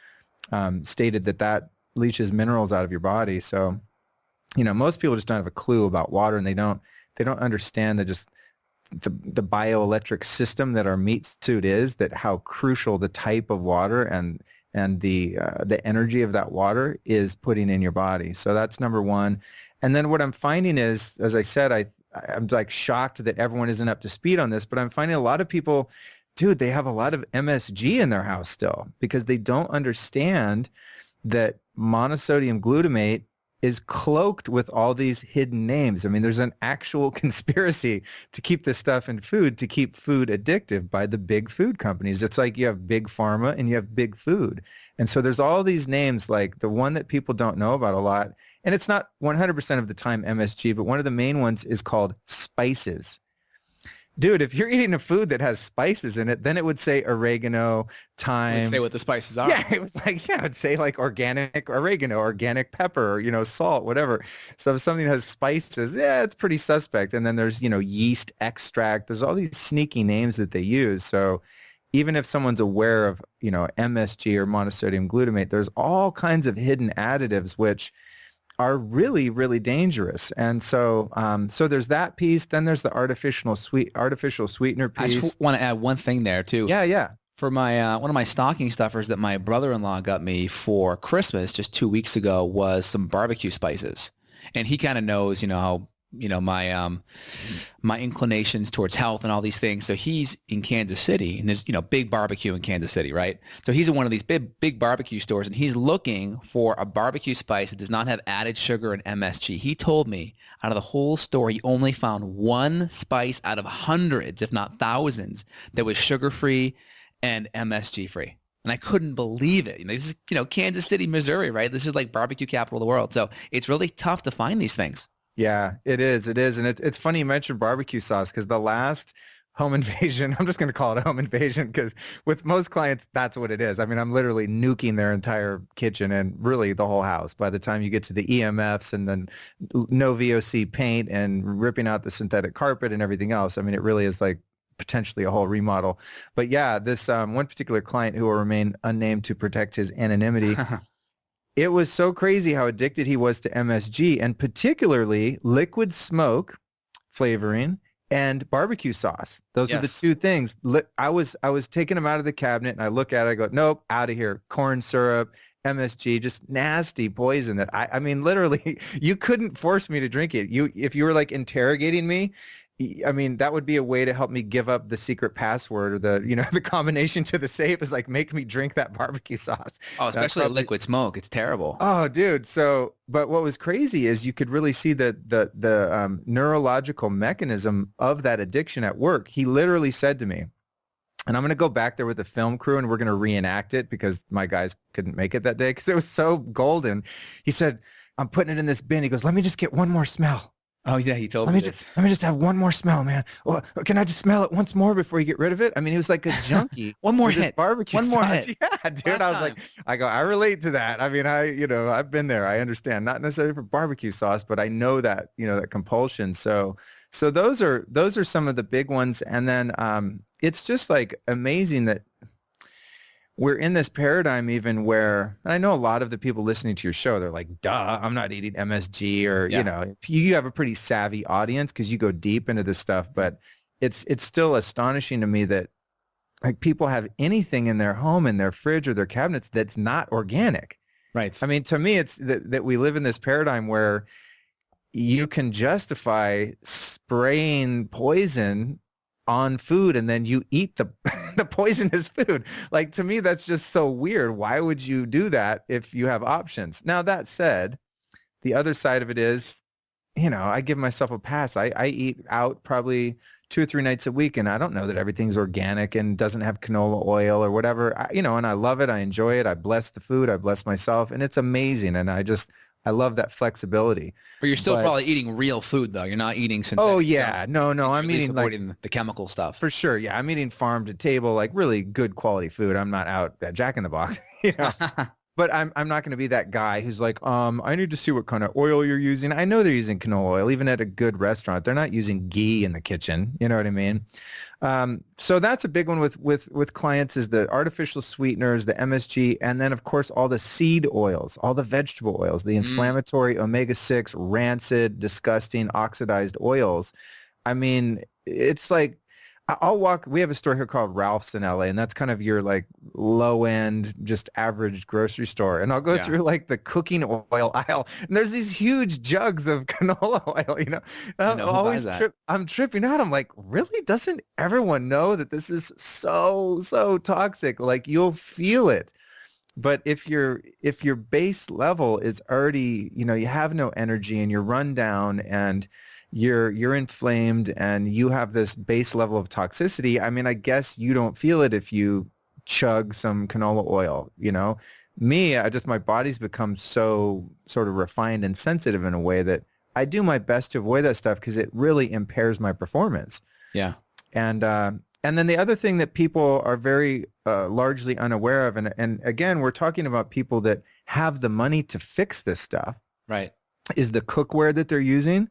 Speaker 3: stated that leaches minerals out of your body. So, most people just don't have a clue about water, and they don't understand that just the bioelectric system that our meat suit is, that how crucial the type of water and the energy of that water is putting in your body. So that's number one. And then what I'm finding is, as I said, I'm like shocked that everyone isn't up to speed on this, but I'm finding a lot of people, dude, they have a lot of MSG in their house still because they don't understand that monosodium glutamate is cloaked with all these hidden names. I mean, there's an actual conspiracy to keep this stuff in food, to keep food addictive by the big food companies. It's like you have big pharma and you have big food. And so there's all these names, like the one that people don't know about a lot. And it's not 100% of the time MSG, but one of the main ones is called spices. Dude, if you're eating a food that has spices in it, then it would say oregano, thyme.
Speaker 2: Let's say what the spices are.
Speaker 3: Yeah, it was like, yeah, it'd say like organic oregano, organic pepper, salt, whatever. So if something has spices, yeah, it's pretty suspect. And then there's, yeast extract. There's all these sneaky names that they use. So even if someone's aware of, MSG or monosodium glutamate, there's all kinds of hidden additives, which are really, really dangerous. And so so there's that piece. Then there's the artificial sweetener piece.
Speaker 2: I just want to add one thing there too.
Speaker 3: Yeah.
Speaker 2: For my one of my stocking stuffers that my brother-in-law got me for Christmas just 2 weeks ago was some barbecue spices. And he kind of knows, how my inclinations towards health and all these things. So he's in Kansas City, and there's big barbecue in Kansas City, right? So he's in one of these big barbecue stores, and he's looking for a barbecue spice that does not have added sugar and MSG. He told me out of the whole store, he only found one spice out of hundreds, if not thousands, that was sugar-free and MSG-free. And I couldn't believe it. This is Kansas City, Missouri, right? This is like barbecue capital of the world. So it's really tough to find these things.
Speaker 3: Yeah, it is. And it's funny you mentioned barbecue sauce, because the last home invasion, I'm just going to call it a home invasion, because with most clients, that's what it is. I mean, I'm literally nuking their entire kitchen and really the whole house by the time you get to the EMFs and then no VOC paint and ripping out the synthetic carpet and everything else. I mean, it really is like potentially a whole remodel. But yeah, this one particular client who will remain unnamed to protect his anonymity, it was so crazy how addicted he was to MSG, and particularly liquid smoke flavoring and barbecue sauce. Those are the two things. I was taking them out of the cabinet, and I look at it, I go, nope, out of here. Corn syrup, MSG, just nasty poison that I mean, literally, you couldn't force me to drink it. If you were like interrogating me, I mean, that would be a way to help me give up the secret password or the combination to the safe is like, make me drink that barbecue sauce.
Speaker 2: Oh, especially liquid smoke. It's terrible.
Speaker 3: Oh, dude. So, but what was crazy is you could really see the neurological mechanism of that addiction at work. He literally said to me, and I'm going to go back there with the film crew and we're going to reenact it because my guys couldn't make it that day because it was so golden. He said, I'm putting it in this bin. He goes, let me just get one more smell.
Speaker 2: Oh, yeah, he told me this.
Speaker 3: Let me just have one more smell, man. Well, can I just smell it once more before you get rid of it? I mean, he was like a junkie.
Speaker 2: One more hit.
Speaker 3: Barbecue
Speaker 2: one
Speaker 3: sauce.
Speaker 2: more hit.
Speaker 3: Yeah, dude. I relate to that. I mean, I've been there. I understand. Not necessarily for barbecue sauce, but I know that, that compulsion. So those are some of the big ones. And then it's just like amazing that we're in this paradigm even where, and I know a lot of the people listening to your show, they're like, duh, I'm not eating MSG or, you have a pretty savvy audience because you go deep into this stuff, but it's still astonishing to me that like people have anything in their home, in their fridge or their cabinets that's not organic.
Speaker 2: Right.
Speaker 3: I mean, to me, it's that we live in this paradigm where you can justify spraying poison on food and then you eat the poisonous food. Like, to me, that's just so weird. Why would you do that if you have options? Now, that said, the other side of it is, I give myself a pass. I eat out probably 2 or 3 nights a week, and I don't know that everything's organic and doesn't have canola oil or whatever, and I love it. I enjoy it. I bless the food. I bless myself, and it's amazing. And I love that flexibility.
Speaker 2: But you're still probably eating real food, though. You're not eating synthetic.
Speaker 3: Oh, yeah. No. I'm eating like
Speaker 2: the chemical stuff.
Speaker 3: For sure. Yeah. I'm eating farm to table, like really good quality food. I'm not out at Jack in the Box. But I'm not going to be that guy who's like, I need to see what kind of oil you're using. I know they're using canola oil, even at a good restaurant. They're not using ghee in the kitchen. You know what I mean? So that's a big one with clients is the artificial sweeteners, the MSG, and then of course all the seed oils, all the vegetable oils, the inflammatory omega-6, rancid, disgusting, oxidized oils. I mean, it's like we have a store here called Ralph's in LA, and that's kind of your like low end, just average grocery store. And I'll go through like the cooking oil aisle, and there's these huge jugs of canola oil, I'm tripping out. I'm like, really? Doesn't everyone know that this is so toxic? Like, you'll feel it. But if your base level is already, you have no energy and you're run down and you're inflamed and you have this base level of toxicity, I mean, I guess you don't feel it if you chug some canola oil, Me, my body's become so sort of refined and sensitive in a way that I do my best to avoid that stuff because it really impairs my performance.
Speaker 2: Yeah.
Speaker 3: And then the other thing that people are very largely unaware of, and again, we're talking about people that have the money to fix this stuff,
Speaker 2: Right.
Speaker 3: is the cookware that they're using.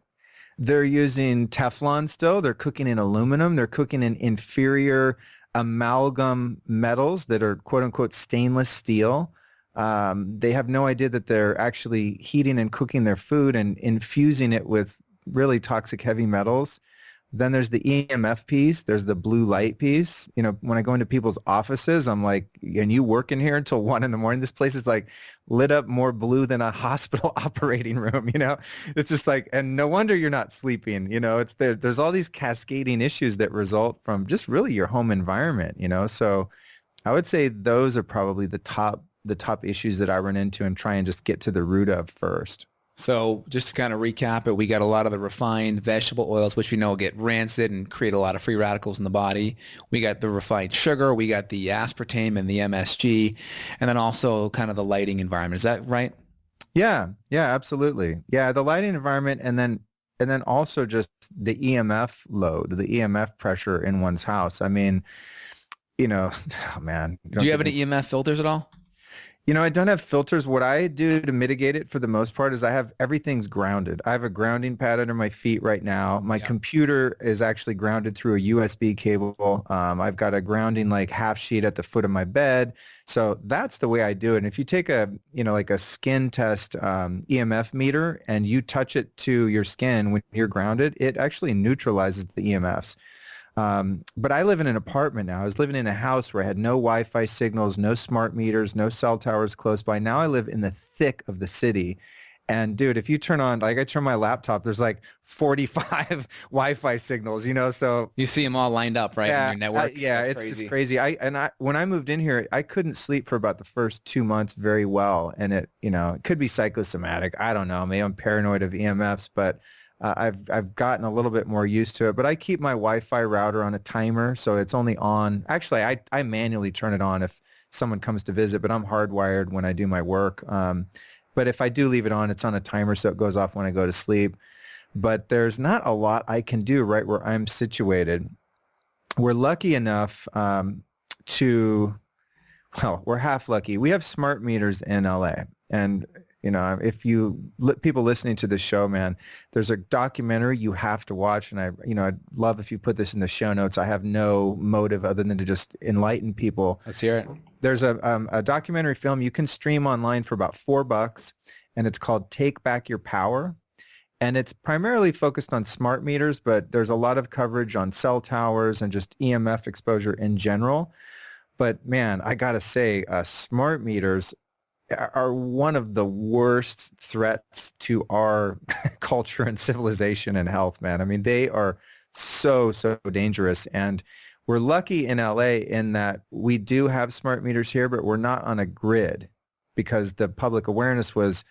Speaker 3: They're using Teflon still. They're cooking in aluminum. They're cooking in inferior amalgam metals that are quote unquote stainless steel. They have no idea that they're actually heating and cooking their food and infusing it with really toxic heavy metals. Then there's the EMF piece. There's the blue light piece. You know, when I go into people's offices, I'm like, and you work in here until 1 a.m. This place is like lit up more blue than a hospital operating room, you know? It's just like, and no wonder you're not sleeping, you know? It's there's all these cascading issues that result from just really your home environment, you know? So I would say those are probably the top issues that I run into and try and just get to the root of first.
Speaker 2: So just to kind of recap it, we got a lot of the refined vegetable oils, which we know get rancid and create a lot of free radicals in the body. We got the refined sugar, we got the aspartame and the MSG, and then also kind of the lighting environment. Is that right?
Speaker 3: Yeah, absolutely. Yeah, the lighting environment, and then also just the EMF load, the EMF pressure in one's house. I mean, you know, oh man.
Speaker 2: Do you have any EMF filters at all?
Speaker 3: You know, I don't have filters. What I do to mitigate it for the most part is everything's grounded. I have a grounding pad under my feet right now. My computer is actually grounded through a USB cable. I've got a grounding like half sheet at the foot of my bed. So that's the way I do it. And if you take like a skin test EMF meter and you touch it to your skin when you're grounded, it actually neutralizes the EMFs. But I live in an apartment now. I was living in a house where I had no Wi-Fi signals, no smart meters, no cell towers close by. Now I live in the thick of the city. And dude, if you turn on, like I turn my laptop, there's like 45 Wi-Fi signals, you know, so.
Speaker 2: You see them all lined up, right?
Speaker 3: Yeah,
Speaker 2: in your network?
Speaker 3: It's just crazy. When I moved in here, I couldn't sleep for about the first 2 months very well. And it could be psychosomatic. I don't know. Maybe I'm paranoid of EMFs, but I've gotten a little bit more used to it, but I keep my Wi-Fi router on a timer, so it's only on. Actually, I manually turn it on if someone comes to visit, but I'm hardwired when I do my work. But if I do leave it on, it's on a timer, so it goes off when I go to sleep. But there's not a lot I can do right where I'm situated. We're lucky enough we're half lucky. We have smart meters in LA, and you know, if people listening to this show, man, there's a documentary you have to watch. And I'd love if you put this in the show notes. I have no motive other than to just enlighten people.
Speaker 2: Let's hear it.
Speaker 3: There's a documentary film you can stream online for about $4, and it's called Take Back Your Power. And it's primarily focused on smart meters, but there's a lot of coverage on cell towers and just EMF exposure in general. But man, I gotta say, smart meters are one of the worst threats to our culture and civilization and health, man. I mean, they are so dangerous. And we're lucky in LA in that we do have smart meters here, but we're not on a grid because the public awareness was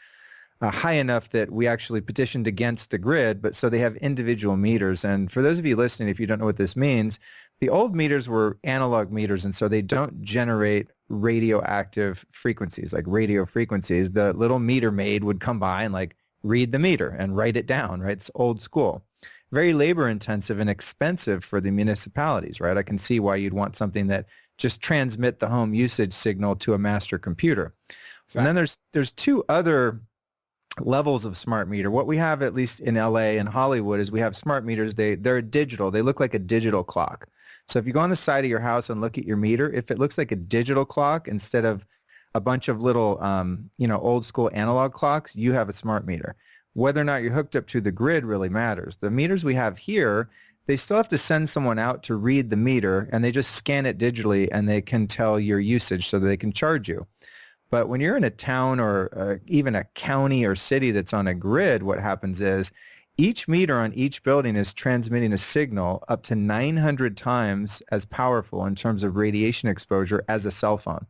Speaker 3: high enough that we actually petitioned against the grid, but so they have individual meters. And for those of you listening, if you don't know what this means, the old meters were analog meters, and so they don't generate radioactive frequencies, like radio frequencies. The little meter maid would come by and like read the meter and write it down, right? It's old school. Very labor intensive and expensive for the municipalities, right? I can see why you'd want something that just transmit the home usage signal to a master computer. Right. And then there's two other levels of smart meter. What we have, at least in LA and Hollywood, is we have smart meters. They're digital. They look like a digital clock. So if you go on the side of your house and look at your meter, if it looks like a digital clock instead of a bunch of little, old school analog clocks, you have a smart meter. Whether or not you're hooked up to the grid really matters. The meters we have here, they still have to send someone out to read the meter, and they just scan it digitally, and they can tell your usage so that they can charge you. But when you're in a town or even a county or city that's on a grid, what happens is each meter on each building is transmitting a signal up to 900 times as powerful in terms of radiation exposure as a cell phone.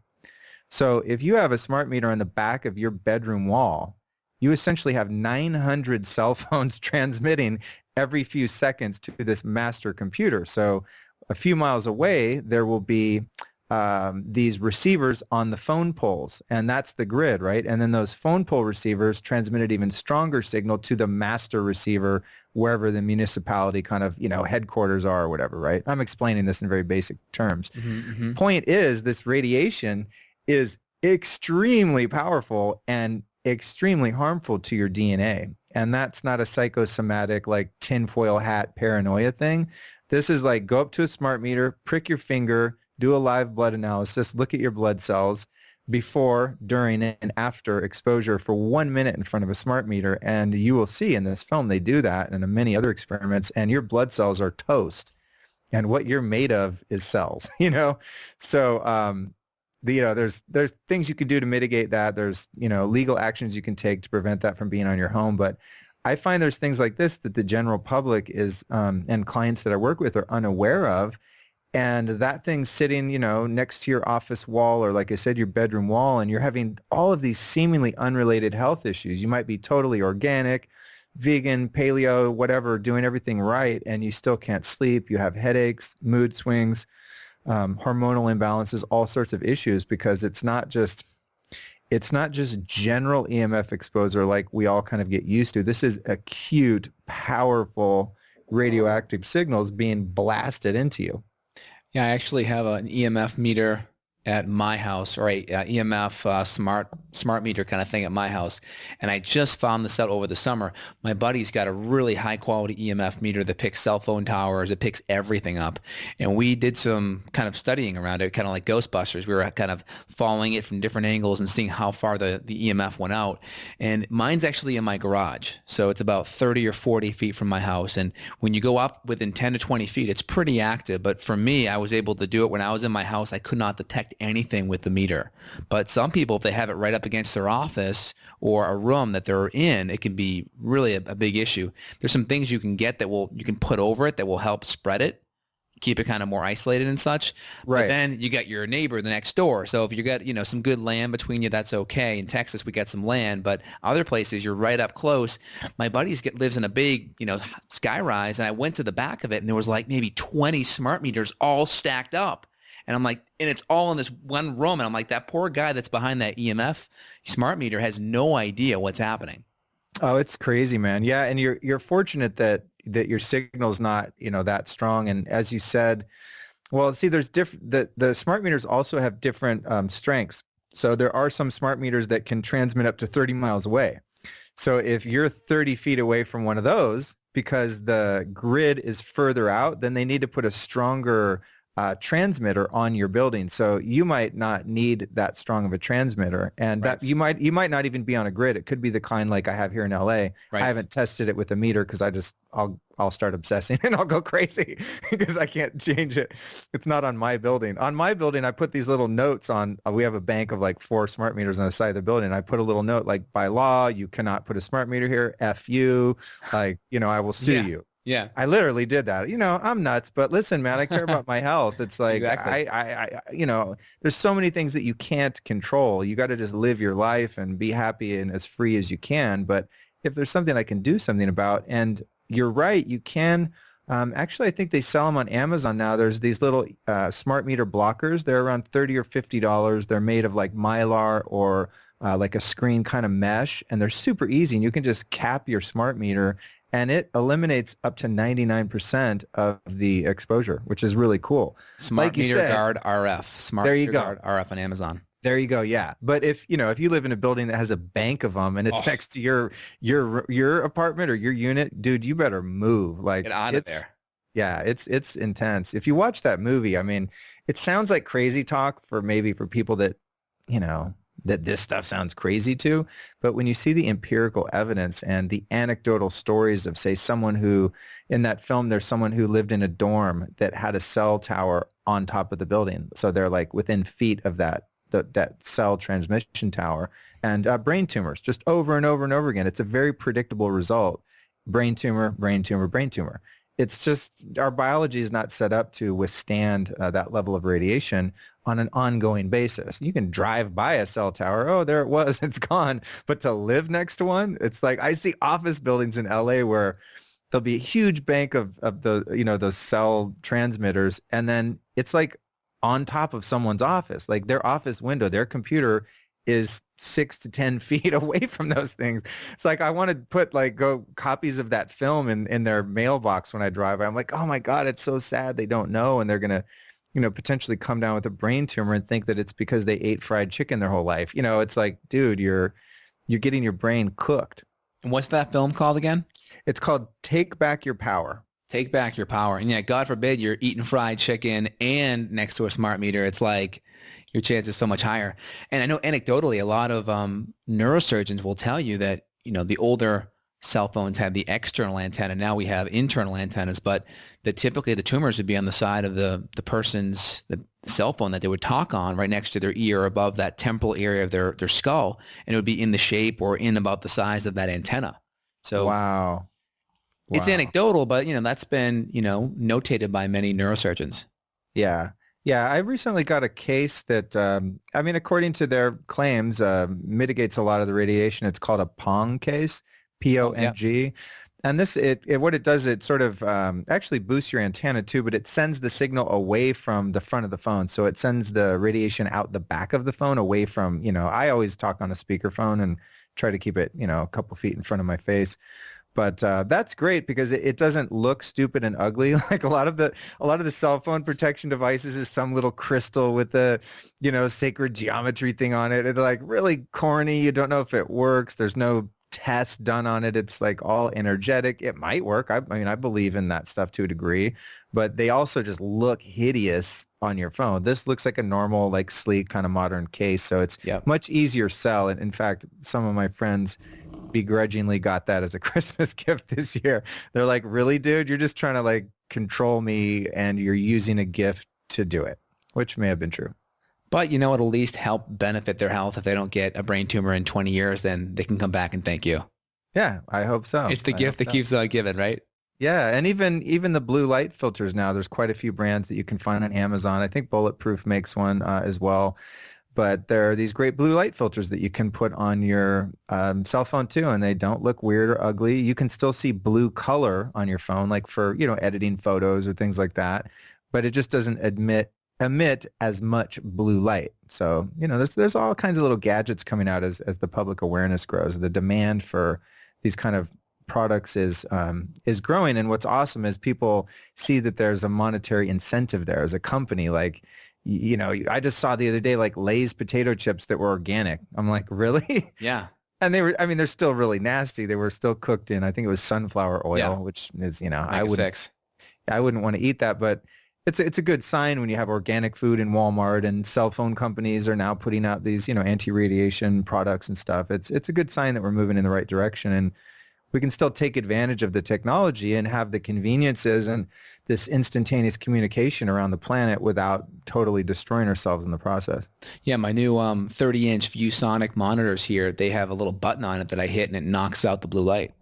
Speaker 3: So if you have a smart meter on the back of your bedroom wall, you essentially have 900 cell phones transmitting every few seconds to this master computer. So a few miles away, there will be these receivers on the phone poles, and that's the grid, right? And then those phone pole receivers transmit an even stronger signal to the master receiver, wherever the municipality kind of, headquarters are or whatever, right? I'm explaining this in very basic terms. Point is, this radiation is extremely powerful and extremely harmful to your DNA. And that's not a psychosomatic, like tinfoil hat paranoia thing. This is like, go up to a smart meter, prick your finger, do a live blood analysis, look at your blood cells before, during, and after exposure for 1 minute in front of a smart meter. And you will see in this film, they do that and in many other experiments, and your blood cells are toast. And what you're made of is cells, So, there's things you can do to mitigate that. There's, legal actions you can take to prevent that from being on your home. But I find there's things like this that the general public is, and clients that I work with are unaware of. And that thing's sitting, next to your office wall, or like I said, your bedroom wall, and you're having all of these seemingly unrelated health issues. You might be totally organic, vegan, paleo, whatever, doing everything right, and you still can't sleep. You have headaches, mood swings, hormonal imbalances, all sorts of issues, because it's not just general EMF exposure like we all kind of get used to. This is acute, powerful radioactive signals being blasted into you.
Speaker 2: Yeah, I actually have an EMF meter at my house, or a EMF smart meter kind of thing at my house. And I just found this out over the summer. My buddy's got a really high quality EMF meter that picks cell phone towers. It picks everything up. And we did some kind of studying around it, kind of like Ghostbusters. We were kind of following it from different angles and seeing how far the EMF went out. And mine's actually in my garage. So it's about 30 or 40 feet from my house. And when you go up within 10 to 20 feet, it's pretty active. But for me, I was able to do it when I was in my house. I could not detect anything with the meter. But some people, if they have it right up against their office or a room that they're in, it can be really a big issue. There's some things you can get you can put over it that will help spread it, keep it kind of more isolated and such.
Speaker 3: Right.
Speaker 2: But then you got your neighbor the next door. So if you got, some good land between you, that's okay. In Texas, we got some land, but other places you're right up close. My buddy lives in a big, sky rise, and I went to the back of it, and there was like maybe 20 smart meters all stacked up. And I'm like, and it's all in this one room. And I'm like, that poor guy that's behind that EMF smart meter has no idea what's happening.
Speaker 3: Oh, it's crazy, man. Yeah. And you're fortunate that your signal's not, that strong. And as you said, well, see, there's the smart meters also have different strengths. So there are some smart meters that can transmit up to 30 miles away. So if you're 30 feet away from one of those, because the grid is further out, then they need to put a stronger transmitter on your building. So you might not need that strong of a transmitter, and
Speaker 2: Right.
Speaker 3: that you might not even be on a grid. It could be the kind like I have here in LA.
Speaker 2: Right.
Speaker 3: I haven't tested it with a meter because I'll start obsessing and I'll go crazy because I can't change it. It's not on my building. On my building, I put these little notes on. We have a bank of like 4 smart meters on the side of the building. I put a little note like, by law, you cannot put a smart meter here. F you. Like, I will sue you.
Speaker 2: Yeah.
Speaker 3: I literally did that. I'm nuts, but listen, man, I care about my health. It's like,
Speaker 2: Exactly.
Speaker 3: I there's so many things that you can't control. You got to just live your life and be happy and as free as you can. But if there's something I can do something about, and you're right, you can, actually, I think they sell them on Amazon now. There's these little smart meter blockers. They're around $30 or $50. They're made of like Mylar or like a screen kind of mesh, and they're super easy. And you can just cap your smart meter, and it eliminates up to 99% of the exposure, which is really cool.
Speaker 2: Smart
Speaker 3: Like you
Speaker 2: meter
Speaker 3: said,
Speaker 2: guard RF. Smart
Speaker 3: there you
Speaker 2: meter
Speaker 3: go.
Speaker 2: guard RF on Amazon.
Speaker 3: There you go. Yeah. But if you live in a building that has a bank of them and it's next to your apartment or your unit, dude, you better move. Like,
Speaker 2: Get out of there.
Speaker 3: Yeah, it's intense. If you watch that movie, I mean, it sounds like crazy talk for people that, that this stuff sounds crazy to. But when you see the empirical evidence and the anecdotal stories of, say, someone who, in that film, there's someone who lived in a dorm that had a cell tower on top of the building. So they're like within feet of that cell transmission tower, and brain tumors just over and over and over again. It's a very predictable result. Brain tumor, brain tumor, brain tumor. It's just our biology is not set up to withstand that level of radiation on an ongoing basis. You can drive by a cell tower. Oh, there it was. It's gone. But to live next to one, it's like I see office buildings in LA where there'll be a huge bank of the, those cell transmitters. And then it's like on top of someone's office. Like their office window, their computer is 6 to 10 feet away from those things. It's like I want to put copies of that film in their mailbox when I drive. I'm like, oh my God, it's so sad they don't know, and they're gonna, potentially come down with a brain tumor and think that it's because they ate fried chicken their whole life. It's like, dude, you're getting your brain cooked.
Speaker 2: And what's that film called again?
Speaker 3: It's called Take Back Your Power.
Speaker 2: Take back your power. And yeah, God forbid you're eating fried chicken and next to a smart meter. It's like your chance is so much higher. And I know anecdotally, a lot of neurosurgeons will tell you that, the older cell phones had the external antenna. Now we have internal antennas, but that typically the tumors would be on the side of the person's the cell phone that they would talk on, right next to their ear, above that temporal area of their skull. And it would be in the shape or in about the size of that antenna. So
Speaker 3: wow.
Speaker 2: It's anecdotal, but that's been, notated by many neurosurgeons.
Speaker 3: Yeah. Yeah. I recently got a case that, according to their claims, mitigates a lot of the radiation. It's called a Pong case, Pong. And this, what it does, it sort of actually boosts your antenna too, but it sends the signal away from the front of the phone. So it sends the radiation out the back of the phone away from, I always talk on a speakerphone and try to keep it, a couple feet in front of my face. But that's great because it doesn't look stupid and ugly. Like a lot of the cell phone protection devices is some little crystal with the, sacred geometry thing on it. It's like really corny. You don't know if it works. There's no test done on it. It's like all energetic. It might work. I believe in that stuff to a degree, but they also just look hideous on your phone. This looks like a normal, like sleek kind of modern case. So it's much easier sell. And in fact, some of my friends begrudgingly got that as a Christmas gift this year. They're like, really, dude? You're just trying to control me and you're using a gift to do it, which may have been true.
Speaker 2: But it'll at least help benefit their health. If they don't get a brain tumor in 20 years, then they can come back and thank you.
Speaker 3: Yeah, I hope so.
Speaker 2: It's the gift that keeps on giving, right?
Speaker 3: Yeah, and even the blue light filters now, there's quite a few brands that you can find on Amazon. I think Bulletproof makes one as well. But there are these great blue light filters that you can put on your cell phone too, and they don't look weird or ugly. You can still see blue color on your phone, like for, editing photos or things like that. But it just doesn't emit as much blue light. So, there's all kinds of little gadgets coming out as the public awareness grows. The demand for these kind of products is growing. And what's awesome is people see that there's a monetary incentive there as a company. Like, I just saw the other day, like Lay's potato chips that were organic. I'm like, really?
Speaker 2: Yeah.
Speaker 3: And they're still really nasty. They were still cooked in, I think it was sunflower oil, which is, I wouldn't want to eat that, but it's a good sign when you have organic food in Walmart, and cell phone companies are now putting out these, anti-radiation products and stuff. It's a good sign that we're moving in the right direction, and we can still take advantage of the technology and have the conveniences and this instantaneous communication around the planet without totally destroying ourselves in the process.
Speaker 2: Yeah, my new 30-inch ViewSonic monitors here, they have a little button on it that I hit and it knocks out the blue light.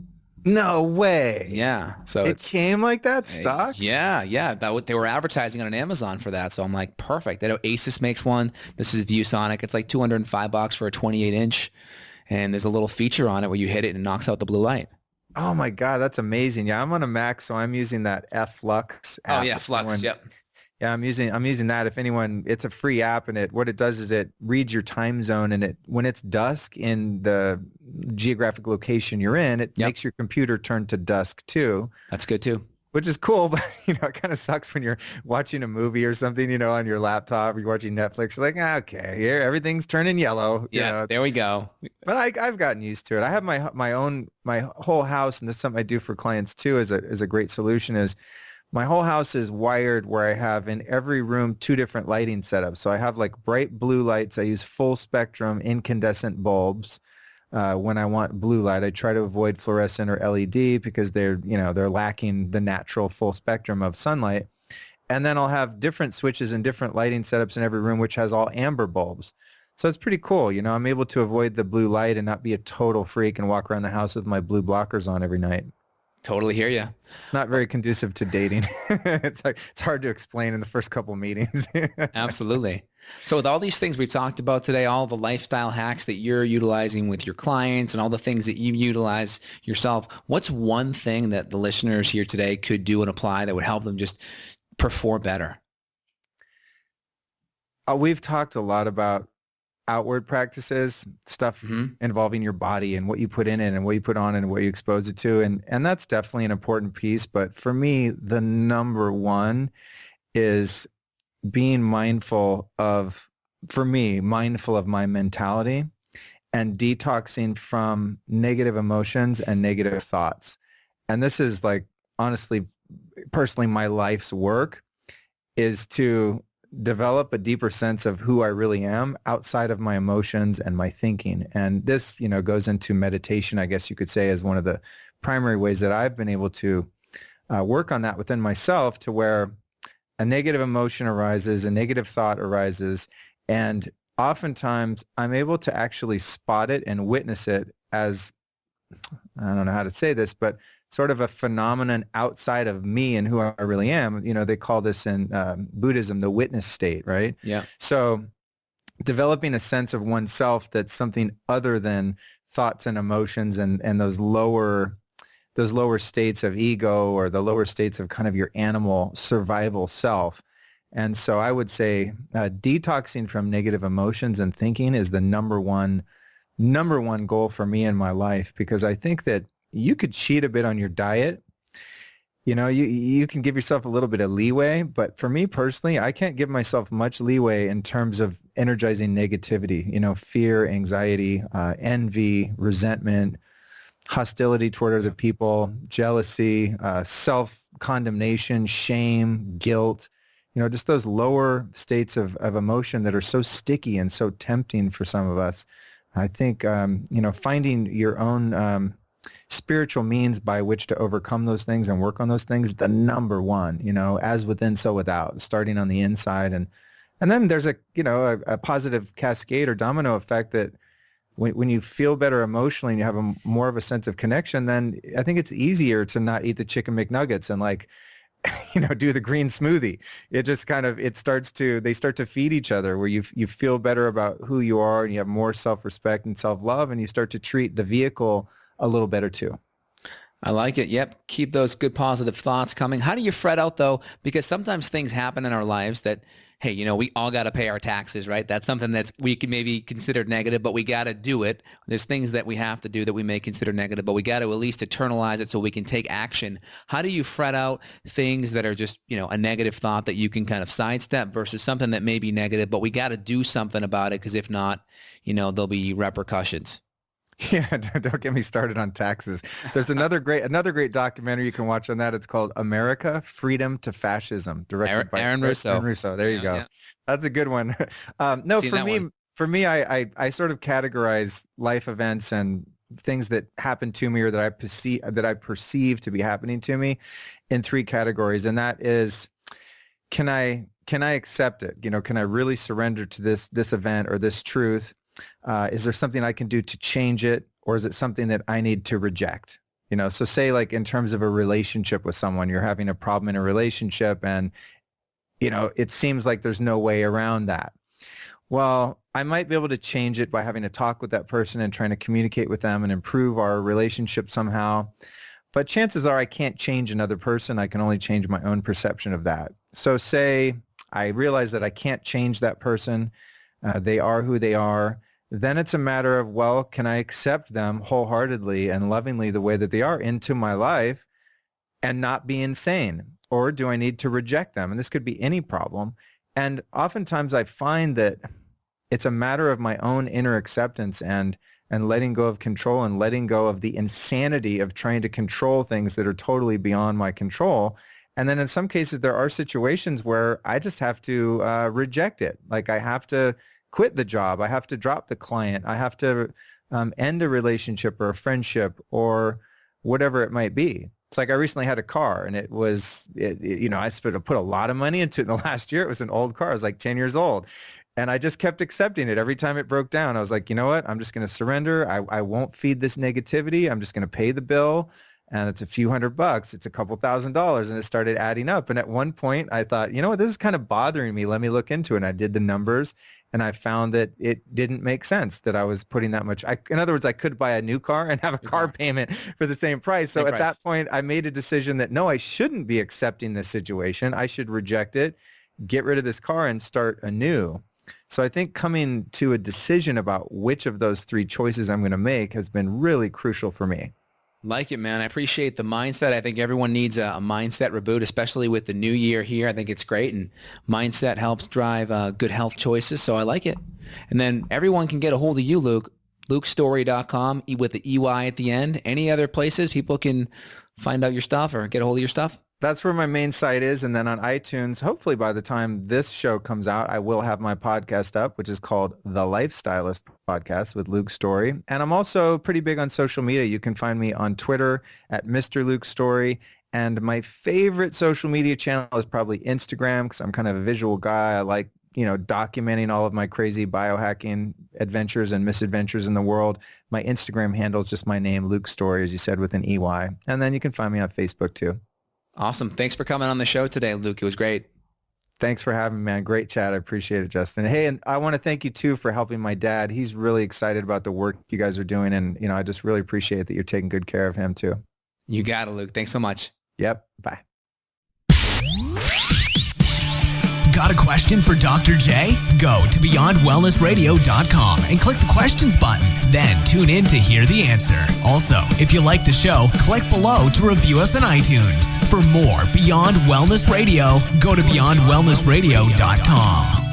Speaker 3: No way.
Speaker 2: Yeah. So
Speaker 3: it came like that stock?
Speaker 2: Yeah. They were advertising on Amazon for that. So I'm like, perfect. I know Asus makes one. This is ViewSonic. It's like $205 for a 28-inch. And there's a little feature on it where you hit it and it knocks out the blue light.
Speaker 3: Oh my God, that's amazing. Yeah, I'm on a Mac, so I'm using that Flux app.
Speaker 2: Oh yeah, Flux, yep.
Speaker 3: Yeah, I'm using that. If anyone, it's a free app, and what it does is it reads your time zone, and when it's dusk in the geographic location you're in, it makes your computer turn to dusk too.
Speaker 2: That's good too.
Speaker 3: Which is cool, but it kind of sucks when you're watching a movie or something, on your laptop, or you're watching Netflix. You're like, okay, here everything's turning yellow.
Speaker 2: There we go.
Speaker 3: But I've gotten used to it. I have my whole house, and this is something I do for clients too, is a great solution. Is my whole house is wired where I have in every room 2 different lighting setups. So I have like bright blue lights. I use full spectrum incandescent bulbs. When I want blue light, I try to avoid fluorescent or LED because they're lacking the natural full spectrum of sunlight. And then I'll have different switches and different lighting setups in every room, which has all amber bulbs. So it's pretty cool. I'm able to avoid the blue light and not be a total freak and walk around the house with my blue blockers on every night.
Speaker 2: Totally hear you.
Speaker 3: It's not very conducive to dating. It's hard to explain in the first couple meetings.
Speaker 2: Absolutely. So with all these things we've talked about today, all the lifestyle hacks that you're utilizing with your clients and all the things that you utilize yourself, what's one thing that the listeners here today could do and apply that would help them just perform better?
Speaker 3: we've talked a lot about outward practices, stuff involving your body and what you put in it and what you put on and what you expose it to. And that's definitely an important piece. But for me, the number one is being mindful of my mentality and detoxing from negative emotions and negative thoughts. And this is like, honestly, personally, my life's work is to develop a deeper sense of who I really am outside of my emotions and my thinking. And this, goes into meditation, I guess you could say, as one of the primary ways that I've been able to work on that within myself, to where a negative emotion arises, a negative thought arises, and oftentimes I'm able to actually spot it and witness it as, I don't know how to say this, but sort of a phenomenon outside of me and who I really am. They call this in Buddhism the witness state, right?
Speaker 2: Yeah.
Speaker 3: So developing a sense of oneself that's something other than thoughts and emotions and those lower states of ego, or the lower states of kind of your animal survival self. And so I would say detoxing from negative emotions and thinking is the number one goal for me in my life, because I think that you could cheat a bit on your diet. You can give yourself a little bit of leeway, but for me personally, I can't give myself much leeway in terms of energizing negativity, fear, anxiety, envy, resentment, hostility toward other people, jealousy, self-condemnation, shame, guilt, just those lower states of emotion that are so sticky and so tempting for some of us. I think, finding your own spiritual means by which to overcome those things and work on those things, the number one, as within, so without, starting on the inside. And then there's a positive cascade or domino effect that when you feel better emotionally and you have more of a sense of connection, then I think it's easier to not eat the chicken McNuggets and do the green smoothie. It just they start to feed each other, where you feel better about who you are and you have more self-respect and self-love, and you start to treat the vehicle a little better too.
Speaker 2: I like it. Yep. Keep those good positive thoughts coming. How do you fret out though? Because sometimes things happen in our lives that, hey, we all got to pay our taxes, right? That's something that we can maybe consider negative, but we got to do it. There's things that we have to do that we may consider negative, but we got to at least internalize it so we can take action. How do you fret out things that are just, a negative thought that you can kind of sidestep versus something that may be negative, but we got to do something about it, because if not, there'll be repercussions.
Speaker 3: Yeah, don't get me started on taxes. There's another great documentary you can watch on that. It's called America, Freedom to Fascism, directed by
Speaker 2: Aaron Russo.
Speaker 3: Aaron Russo. There you go. Yeah. That's a good one. No, for me, I sort of categorize life events and things that happen to me, or that I perceive to be happening to me, in three categories, and that is, can I accept it? Can I really surrender to this event or this truth? Is there something I can do to change it, or is it something that I need to reject? So say, like, in terms of a relationship with someone, you're having a problem in a relationship and, it seems like there's no way around that. Well, I might be able to change it by having a talk with that person and trying to communicate with them and improve our relationship somehow. But chances are I can't change another person. I can only change my own perception of that. So say I realize that I can't change that person. They are who they are. Then it's a matter of, well, can I accept them wholeheartedly and lovingly the way that they are into my life and not be insane? Or do I need to reject them? And this could be any problem. And oftentimes I find that it's a matter of my own inner acceptance and letting go of control and letting go of the insanity of trying to control things that are totally beyond my control. And then in some cases, there are situations where I just have to reject it. Like, I have to quit the job. I have to drop the client. I have to end a relationship or a friendship or whatever it might be. It's like, I recently had a car, and I put a lot of money into it in the last year. It was an old car. It was like 10 years old. And I just kept accepting it. Every time it broke down, I was like, you know what? I'm just going to surrender. I won't feed this negativity. I'm just going to pay the bill. And it's a few $100. It's a couple $1,000s. And it started adding up. And at one point I thought, you know what, this is kind of bothering me. Let me look into it. And I did the numbers, and I found that it didn't make sense that I was putting that much. In other words, I could buy a new car and have a car payment for the same price. So at that point, I made a decision that, no, I shouldn't be accepting this situation. I should reject it, get rid of this car, and start anew. So I think coming to a decision about which of those 3 choices I'm going to make has been really crucial for me.
Speaker 2: Like it, man. I appreciate the mindset. I think everyone needs a mindset reboot, especially with the new year here. I think it's great, and mindset helps drive good health choices, so I like it. And then everyone can get a hold of you, Luke, lukestorey.com with the EY at the end. Any other places people can find out your stuff or get a hold of your stuff?
Speaker 3: That's where my main site is. And then on iTunes, hopefully by the time this show comes out, I will have my podcast up, which is called The Lifestylist Podcast with Luke Storey. And I'm also pretty big on social media. You can find me on Twitter at Mr. Luke Storey. And my favorite social media channel is probably Instagram, because I'm kind of a visual guy. I like, documenting all of my crazy biohacking adventures and misadventures in the world. My Instagram handle is just my name, Luke Storey, as you said, with an EY. And then you can find me on Facebook too.
Speaker 2: Awesome. Thanks for coming on the show today, Luke. It was great.
Speaker 3: Thanks for having me, man. Great chat. I appreciate it, Justin. Hey, and I want to thank you too for helping my dad. He's really excited about the work you guys are doing. And, I just really appreciate that you're taking good care of him too.
Speaker 2: You got it, Luke. Thanks so much.
Speaker 3: Yep. Bye.
Speaker 1: Got a question for Dr. J? Go to beyondwellnessradio.com and click the questions button. Then tune in to hear the answer. Also, if you like the show, click below to review us on iTunes. For more Beyond Wellness Radio, go to beyondwellnessradio.com.